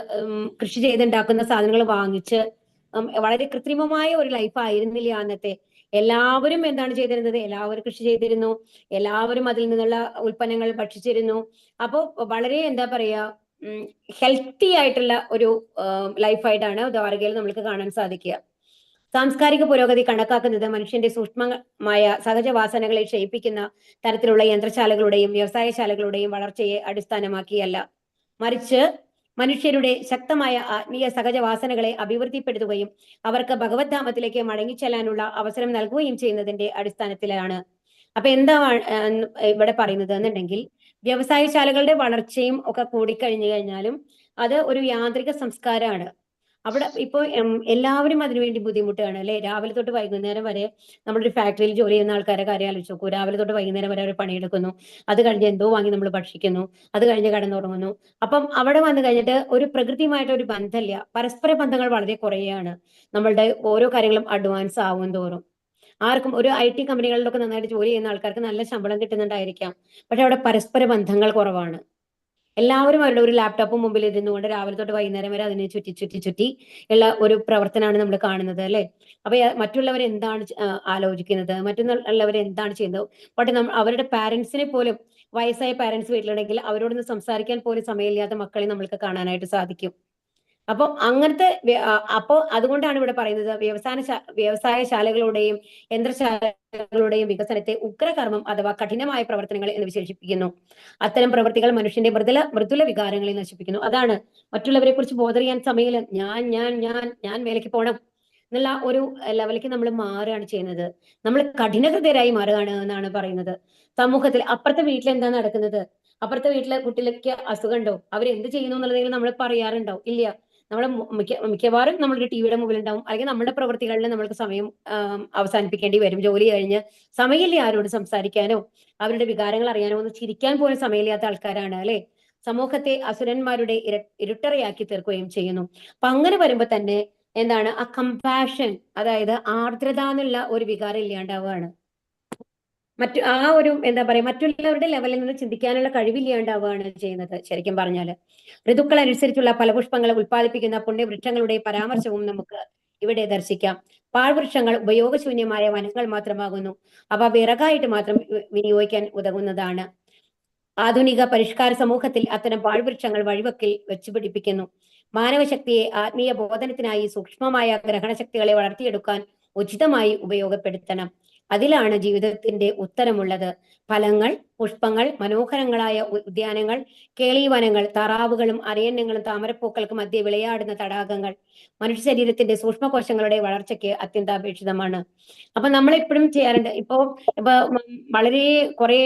കൃഷി ചെയ്തുണ്ടാക്കുന്ന സാധനങ്ങൾ വാങ്ങിച്ച് വളരെ കൃത്രിമമായ ഒരു ലൈഫ് ആയിരുന്നില്ല അന്നത്തെ. എല്ലാവരും എന്താണ് ചെയ്തിരുന്നത്? എല്ലാവരും കൃഷി ചെയ്തിരുന്നു, എല്ലാവരും അതിൽ നിന്നുള്ള ഉൽപ്പന്നങ്ങൾ ഭക്ഷിച്ചിരുന്നു. അപ്പോ വളരെ എന്താ പറയാ, ഹെൽത്തി ആയിട്ടുള്ള ഒരു ലൈഫായിട്ടാണ് ദ്വാരകയിൽ നമ്മൾക്ക് കാണാൻ സാധിക്കുക. സാംസ്കാരിക പുരോഗതി കണക്കാക്കുന്നത് മനുഷ്യന്റെ സൂക്ഷ്മമായ സഹജവാസനകളെ ക്ഷയിപ്പിക്കുന്ന തരത്തിലുള്ള യന്ത്രശാലകളുടെയും വ്യവസായശാലകളുടെയും വളർച്ചയെ അടിസ്ഥാനമാക്കിയല്ല, മറിച്ച് മനുഷ്യരുടെ ശക്തമായ ആത്മീയ സഹജവാസനകളെ അഭിവൃദ്ധിപ്പെടുത്തുകയും അവർക്ക് ഭഗവത്ധാമത്തിലേക്ക് മടങ്ങിച്ചെല്ലാനുള്ള അവസരം നൽകുകയും ചെയ്യുന്നതിന്റെ അടിസ്ഥാനത്തിലാണ്. അപ്പൊ എന്താ ഇവിടെ പറയുന്നത് എന്നുണ്ടെങ്കിൽ, വ്യവസായശാലകളുടെ വളർച്ചയും ഒക്കെ കൂടിക്കഴിഞ്ഞു കഴിഞ്ഞാലും അത് ഒരു യാന്ത്രിക സംസ്കാരമാണ്. അവിടെ ഇപ്പൊ എല്ലാവരും അതിനുവേണ്ടി ബുദ്ധിമുട്ടാണ് അല്ലെ. രാവിലെ തൊട്ട് വൈകുന്നേരം വരെ നമ്മളൊരു ഫാക്ടറിയിൽ ജോലി ചെയ്യുന്ന ആൾക്കാരെ കാര്യം ആലോചിച്ച് നോക്കൂ. രാവിലെ തൊട്ട് വൈകുന്നേരം വരെ അവർ പണിയെടുക്കുന്നു, അത് കഴിഞ്ഞ് എന്തോ വാങ്ങി നമ്മൾ ഭക്ഷിക്കുന്നു, അത് കഴിഞ്ഞ് കടന്നുറങ്ങുന്നു. അപ്പം അവിടെ വന്നു കഴിഞ്ഞിട്ട് ഒരു പ്രകൃതിയുമായിട്ട് ഒരു ബന്ധമില്ല. പരസ്പര ബന്ധങ്ങൾ വളരെ കുറയാണ്. നമ്മളുടെ ഓരോ കാര്യങ്ങളും അഡ്വാൻസ് ആവും തോറും ആർക്കും, ഒരു IT കമ്പനികളിലൊക്കെ നന്നായിട്ട് ജോലി ചെയ്യുന്ന ആൾക്കാർക്ക് നല്ല ശമ്പളം കിട്ടുന്നുണ്ടായിരിക്കാം, പക്ഷെ അവിടെ പരസ്പര ബന്ധങ്ങൾ കുറവാണ്. എല്ലാവരും അവരുടെ ഒരു ലാപ്ടോപ്പ് മുമ്പിൽ ഇരുന്നുകൊണ്ട് രാവിലെ തൊട്ട് വൈകുന്നേരം വരെ അതിനെ ചുറ്റി ഉള്ള ഒരു പ്രവർത്തനമാണ് നമ്മൾ കാണുന്നത് അല്ലെ. അപ്പൊ മറ്റുള്ളവർ എന്താണ് ആലോചിക്കുന്നത്, മറ്റുള്ളവർ എന്താണ് ചെയ്യുന്നത്, പക്ഷെ അവരുടെ പാരന്റ്സിനെ പോലും, വയസ്സായ പാരന്റ്സ് വീട്ടിലുണ്ടെങ്കിൽ അവരോടൊന്ന് സംസാരിക്കാൻ പോലും സമയമില്ലാത്ത മക്കളെ നമ്മൾക്ക് കാണാനായിട്ട് സാധിക്കും. അപ്പൊ അങ്ങനത്തെ അപ്പോ അതുകൊണ്ടാണ് ഇവിടെ പറയുന്നത് വ്യവസായശാലകളുടെയും യന്ത്രശാലകളുടെയും വികസനത്തെ ഉഗ്രകർമ്മം അഥവാ കഠിനമായ പ്രവർത്തനങ്ങൾ എന്ന് വിശേഷിപ്പിക്കുന്നു. അത്തരം പ്രവൃത്തികൾ മനുഷ്യന്റെ മൃദുല വികാരങ്ങളെ നശിപ്പിക്കുന്നു. അതാണ്, മറ്റുള്ളവരെ കുറിച്ച് ബോധറിയാൻ സമയമില്ല, ഞാൻ വേലയ്ക്ക് പോകണം എന്നുള്ള ഒരു ലെവലിലേക്ക് നമ്മൾ മാറുകയാണ് ചെയ്യുന്നത്. നമ്മൾ കഠിനഹൃദയരായി മാറുകയാണ് എന്നാണ് പറയുന്നത്. സമൂഹത്തിൽ അപ്പുറത്തെ വീട്ടിൽ എന്താ നടക്കുന്നത്, അപ്പുറത്തെ വീട്ടിലെ കുട്ടികൾക്ക് അസുഖമുണ്ടോ, അവരെന്ത് ചെയ്യുന്നു എന്നുള്ളതെങ്കിലും നമ്മൾ പറയാറുണ്ടോ? ഇല്ല. നമ്മൾ മിക്കവാറും നമ്മളൊരു ടിവിയുടെ മുമ്പിൽ ഉണ്ടാവും, അല്ലെങ്കിൽ നമ്മുടെ പ്രവൃത്തികളിൽ നമ്മൾക്ക് സമയം അവസാനിപ്പിക്കേണ്ടി വരും. ജോലി കഴിഞ്ഞ് സമയമില്ല ആരോട് സംസാരിക്കാനോ അവരുടെ വികാരങ്ങൾ അറിയാനോ, ഒന്ന് ചിരിക്കാൻ പോലും സമയമില്ലാത്ത ആൾക്കാരാണ് അല്ലെ. സമൂഹത്തെ അസുരന്മാരുടെ ഇരുട്ടറയാക്കി തീർക്കുകയും ചെയ്യുന്നു. അപ്പൊ അങ്ങനെ വരുമ്പോ തന്നെ എന്താണ്, ആ കമ്പാഷൻ, അതായത് ആർദ്രത എന്നുള്ള ഒരു വികാരം ഇല്ലാണ്ടാവുകയാണ്. ആ ഒരു എന്താ പറയാ, മറ്റുള്ളവരുടെ ലെവലിൽ നിന്ന് ചിന്തിക്കാനുള്ള കഴിവില്ലാണ്ടാവുകയാണ് ചെയ്യുന്നത്. ശരിക്കും പറഞ്ഞാല് ഋതുക്കൾ അനുസരിച്ചുള്ള ഫലപുഷ്പങ്ങളെ ഉത്പാദിപ്പിക്കുന്ന പുണ്യവൃക്ഷങ്ങളുടെ പരാമർശവും നമുക്ക് ഇവിടെ ദർശിക്കാം. പാഴ്വൃക്ഷങ്ങൾ ഉപയോഗശൂന്യമായ വനങ്ങൾ മാത്രമാകുന്നു. അവ വിറകായിട്ട് മാത്രം വിനിയോഗിക്കാൻ ഉതകുന്നതാണ്. ആധുനിക പരിഷ്കാര സമൂഹത്തിൽ അത്തരം പാഴ്വൃക്ഷങ്ങൾ വഴിവക്കിൽ വെച്ചുപിടിപ്പിക്കുന്നു. മാനവശക്തിയെ ആത്മീയ ബോധനത്തിനായി സൂക്ഷ്മമായ ഗ്രഹണശക്തികളെ വളർത്തിയെടുക്കാൻ ഉചിതമായി ഉപയോഗപ്പെടുത്തണം. അതിലാണ് ജീവിതത്തിന്റെ ഉത്തരമുള്ളത്. ഫലങ്ങൾ, പുഷ്പങ്ങൾ, മനോഹരങ്ങളായ ഉദ്യാനങ്ങൾ, കേളീവനങ്ങൾ, താറാവുകളും അരയന്നങ്ങളും താമരപ്പൂക്കൾക്ക് മധ്യ വിളയാടുന്ന തടാകങ്ങൾ മനുഷ്യ ശരീരത്തിന്റെ സൂക്ഷ്മകോശങ്ങളുടെ വളർച്ചയ്ക്ക് അത്യന്താപേക്ഷിതമാണ്. അപ്പൊ നമ്മൾ എപ്പോഴും ചെയ്യാറുണ്ട്. ഇപ്പൊ വളരെ കുറെ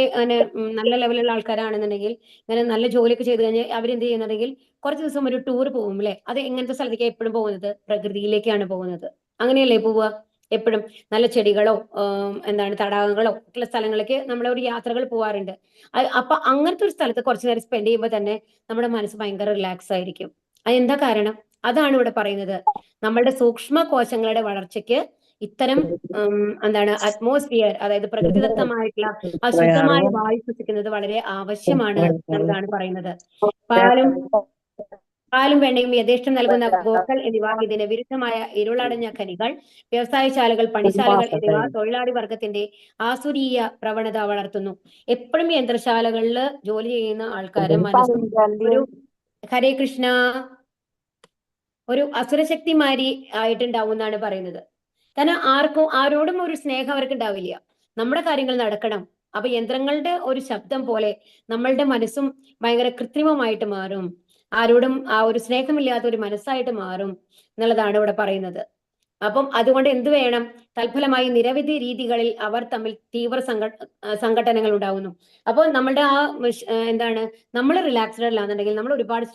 നല്ല ലെവലുള്ള ആൾക്കാരാണെന്നുണ്ടെങ്കിൽ, ഇങ്ങനെ നല്ല ജോലിയൊക്കെ ചെയ്ത് കഴിഞ്ഞാൽ അവരെന്ത് ചെയ്യുന്നുണ്ടെങ്കിൽ കുറച്ച് ദിവസം ഒരു ടൂർ പോകും അല്ലെ. അത് എങ്ങനത്തെ സ്ഥലത്തേക്ക് എപ്പോഴും പോകുന്നത്? പ്രകൃതിയിലേക്കാണ് പോകുന്നത്. അങ്ങനെയല്ലേ പോവുക? എപ്പോഴും നല്ല ചെടികളോ എന്താണ് തടാകങ്ങളോ ഉള്ള സ്ഥലങ്ങളിലേക്ക് നമ്മൾ ഒരു യാത്രകൾ പോവാറുണ്ട്. അപ്പൊ അങ്ങനത്തെ ഒരു സ്ഥലത്ത് കുറച്ചു നേരം സ്പെൻഡ് ചെയ്യുമ്പോൾ തന്നെ നമ്മുടെ മനസ്സ് ഭയങ്കര റിലാക്സ് ആയിരിക്കും. അതെന്താ കാരണം? അതാണ് ഇവിടെ പറയുന്നത്. നമ്മളുടെ സൂക്ഷ്മ കോശങ്ങളുടെ വളർച്ചയ്ക്ക് ഇത്തരം എന്താണ് അറ്റ്മോസ്ഫിയർ, അതായത് പ്രകൃതിദത്തമായിട്ടുള്ള ആ ശുദ്ധമായ വായു ശ്വസിക്കുന്നത് വളരെ ആവശ്യമാണ് എന്നതാണ് പറയുന്നത്. പാലും വെണ്ണയും യഥേഷ്ടം നൽകുന്ന ഗോക്കൾ എന്നിവ ഇതിന് വിരുദ്ധമായ ഇരുളടഞ്ഞ ഖനികൾ, വ്യവസായശാലകൾ, പണിശാലകൾ എന്നിവ തൊഴിലാളി വർഗത്തിന്റെ ആസുരീയ പ്രവണത വളർത്തുന്നു. എപ്പോഴും യന്ത്രശാലകളിൽ ജോലി ചെയ്യുന്ന ആൾക്കാരെ മനസ്സും ഒരു ഹരേ കൃഷ്ണ ഒരു അസുരശക്തിമാരി ആയിട്ടുണ്ടാവും എന്നാണ് പറയുന്നത്. കാരണം ആരോടും ഒരു സ്നേഹം അവർക്ക് ഉണ്ടാവില്ല. നമ്മുടെ കാര്യങ്ങൾ നടക്കണം. അപ്പൊ യന്ത്രങ്ങളുടെ ഒരു ശബ്ദം പോലെ നമ്മളുടെ മനസ്സും ഭയങ്കര കൃത്രിമമായിട്ട് മാറും. ആരോടും ആ ഒരു സ്നേഹമില്ലാത്ത ഒരു മനസ്സായിട്ട് മാറും എന്നുള്ളതാണ് ഇവിടെ പറയുന്നത്. അപ്പം അതുകൊണ്ട് എന്ത് വേണം? തൽഫലമായി നിരവധി രീതികളിൽ അവർ തമ്മിൽ തീവ്ര സംഘട്ടനങ്ങൾ ഉണ്ടാവുന്നു. അപ്പോൾ നമ്മളുടെ എന്താണ്, നമ്മൾ റിലാക്സ്ഡ് അല്ലാന്നുണ്ടെങ്കിൽ, നമ്മൾ ഒരുപാട്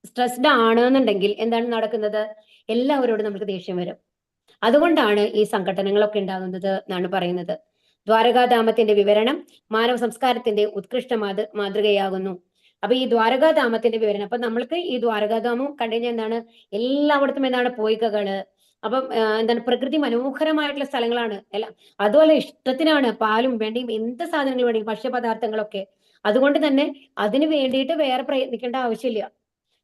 സ്ട്രെസ്ഡ് ആണെന്നുണ്ടെങ്കിൽ എന്താണ് നടക്കുന്നത്? എല്ലാവരോടും നമുക്ക് ദേഷ്യം വരും. അതുകൊണ്ടാണ് ഈ സംഘട്ടനങ്ങളൊക്കെ ഉണ്ടാകുന്നത് എന്നാണ് പറയുന്നത്. ദ്വാരകാധാമത്തിന്റെ വിവരണം മാനവ സംസ്കാരത്തിന്റെ ഉത്കൃഷ്ട മാതൃകയാകുന്നു. അപ്പൊ ഈ ദ്വാരകാധാമത്തിന്റെ വിവരണം, അപ്പൊ നമ്മൾക്ക് ഈ ദ്വാരകാധാമം കണ്ടുകഴിഞ്ഞാൽ എന്താണ്, എല്ലായിടത്തും എന്താണ് പോയികകള്, അപ്പം എന്താണ്, പ്രകൃതി മനോഹരമായിട്ടുള്ള സ്ഥലങ്ങളാണ് എല്ലാം. അതുപോലെ ഇഷ്ടത്തിനാണ് പാലും വെണ്ണയും എന്ത് സാധനങ്ങൾ വേണമെങ്കിലും, ഭക്ഷ്യപദാർത്ഥങ്ങളൊക്കെ. അതുകൊണ്ട് തന്നെ അതിന് വേണ്ടിയിട്ട് വേറെ പ്രയത്നിക്കേണ്ട ആവശ്യമില്ല.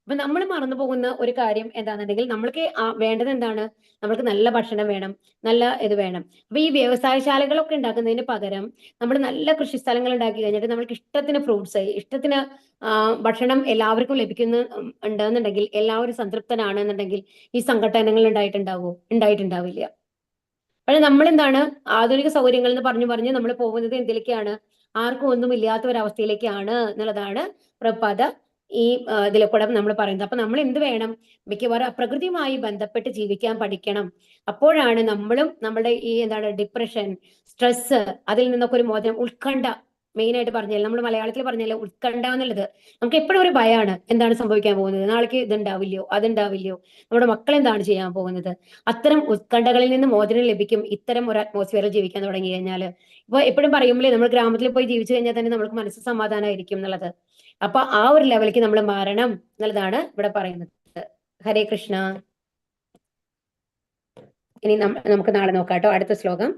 അപ്പൊ നമ്മൾ മറന്നു പോകുന്ന ഒരു കാര്യം എന്താണെന്നുണ്ടെങ്കിൽ, നമ്മൾക്ക് വേണ്ടത് എന്താണ്? നമ്മൾക്ക് നല്ല ഭക്ഷണം വേണം, നല്ല ഇത് വേണം. അപ്പൊ ഈ വ്യവസായശാലകളൊക്കെ ഉണ്ടാക്കുന്നതിന് പകരം നമ്മൾ നല്ല കൃഷി സ്ഥലങ്ങൾ ഉണ്ടാക്കി കഴിഞ്ഞിട്ട് നമ്മൾക്ക് ഇഷ്ടത്തിന് ഫ്രൂട്ട്സ്, ഇഷ്ടത്തിന് ഭക്ഷണം എല്ലാവർക്കും ഉണ്ടെന്നുണ്ടെങ്കിൽ, എല്ലാവരും സംതൃപ്തനാണെന്നുണ്ടെങ്കിൽ ഈ സംഘട്ടനങ്ങൾ ഉണ്ടായിട്ടുണ്ടാവില്ല. പക്ഷെ നമ്മൾ എന്താണ്, ആധുനിക സൗകര്യങ്ങൾ എന്ന് പറഞ്ഞു നമ്മൾ പോകുന്നത് എന്തിലേക്കാണ്? ആർക്കും ഒന്നും ഇല്ലാത്ത ഒരു അവസ്ഥയിലേക്കാണ് എന്നുള്ളതാണ് പ്രഭാത ഈ ഇതിലെ കൂടെ നമ്മൾ പറയുന്നത്. അപ്പൊ നമ്മൾ എന്ത് വേണം? മിക്കവാറും പ്രകൃതിയുമായി ബന്ധപ്പെട്ട് ജീവിക്കാൻ പഠിക്കണം. അപ്പോഴാണ് നമ്മളും നമ്മുടെ ഈ എന്താണ് ഡിപ്രഷൻ, സ്ട്രെസ്, അതിൽ നിന്നൊക്കെ ഒരു മോചനം, ഉത്കണ്ഠ, മെയിൻ ആയിട്ട് പറഞ്ഞാൽ നമ്മൾ മലയാളത്തിൽ പറഞ്ഞാൽ ഉത്കണ്ഠ എന്നുള്ളത് നമുക്ക് എപ്പോഴും ഒരു ഭയമാണ്. എന്താണ് സംഭവിക്കാൻ പോകുന്നത്? നാളേക്ക് ഇതുണ്ടാവില്ലയോ, അതുണ്ടാവില്ലയോ, നമ്മുടെ മക്കൾ എന്താണ് ചെയ്യാൻ പോകുന്നത്? അത്തരം ഉത്കണ്ഠകളിൽ നിന്ന് മോചനം ലഭിക്കും ഇത്തരം ഒരു അറ്റ്മോസ്ഫിയറിൽ ജീവിക്കാൻ തുടങ്ങി കഴിഞ്ഞാൽ. ഇപ്പൊ എപ്പോഴും പറയുമ്പോഴേ, നമ്മൾ ഗ്രാമത്തിൽ പോയി ജീവിച്ചു കഴിഞ്ഞാൽ തന്നെ നമുക്ക് മനസ്സ് സമാധാനമായിരിക്കും എന്നുള്ളത്. അപ്പൊ ആ ഒരു ലെവലിലേക്ക് നമ്മൾ മാറണം എന്നുള്ളതാണ് ഇവിടെ പറയുന്നത്. ഹരേ കൃഷ്ണ. ഇനി നമുക്ക് നാളെ നോക്കാം കേട്ടോ അടുത്ത ശ്ലോകം.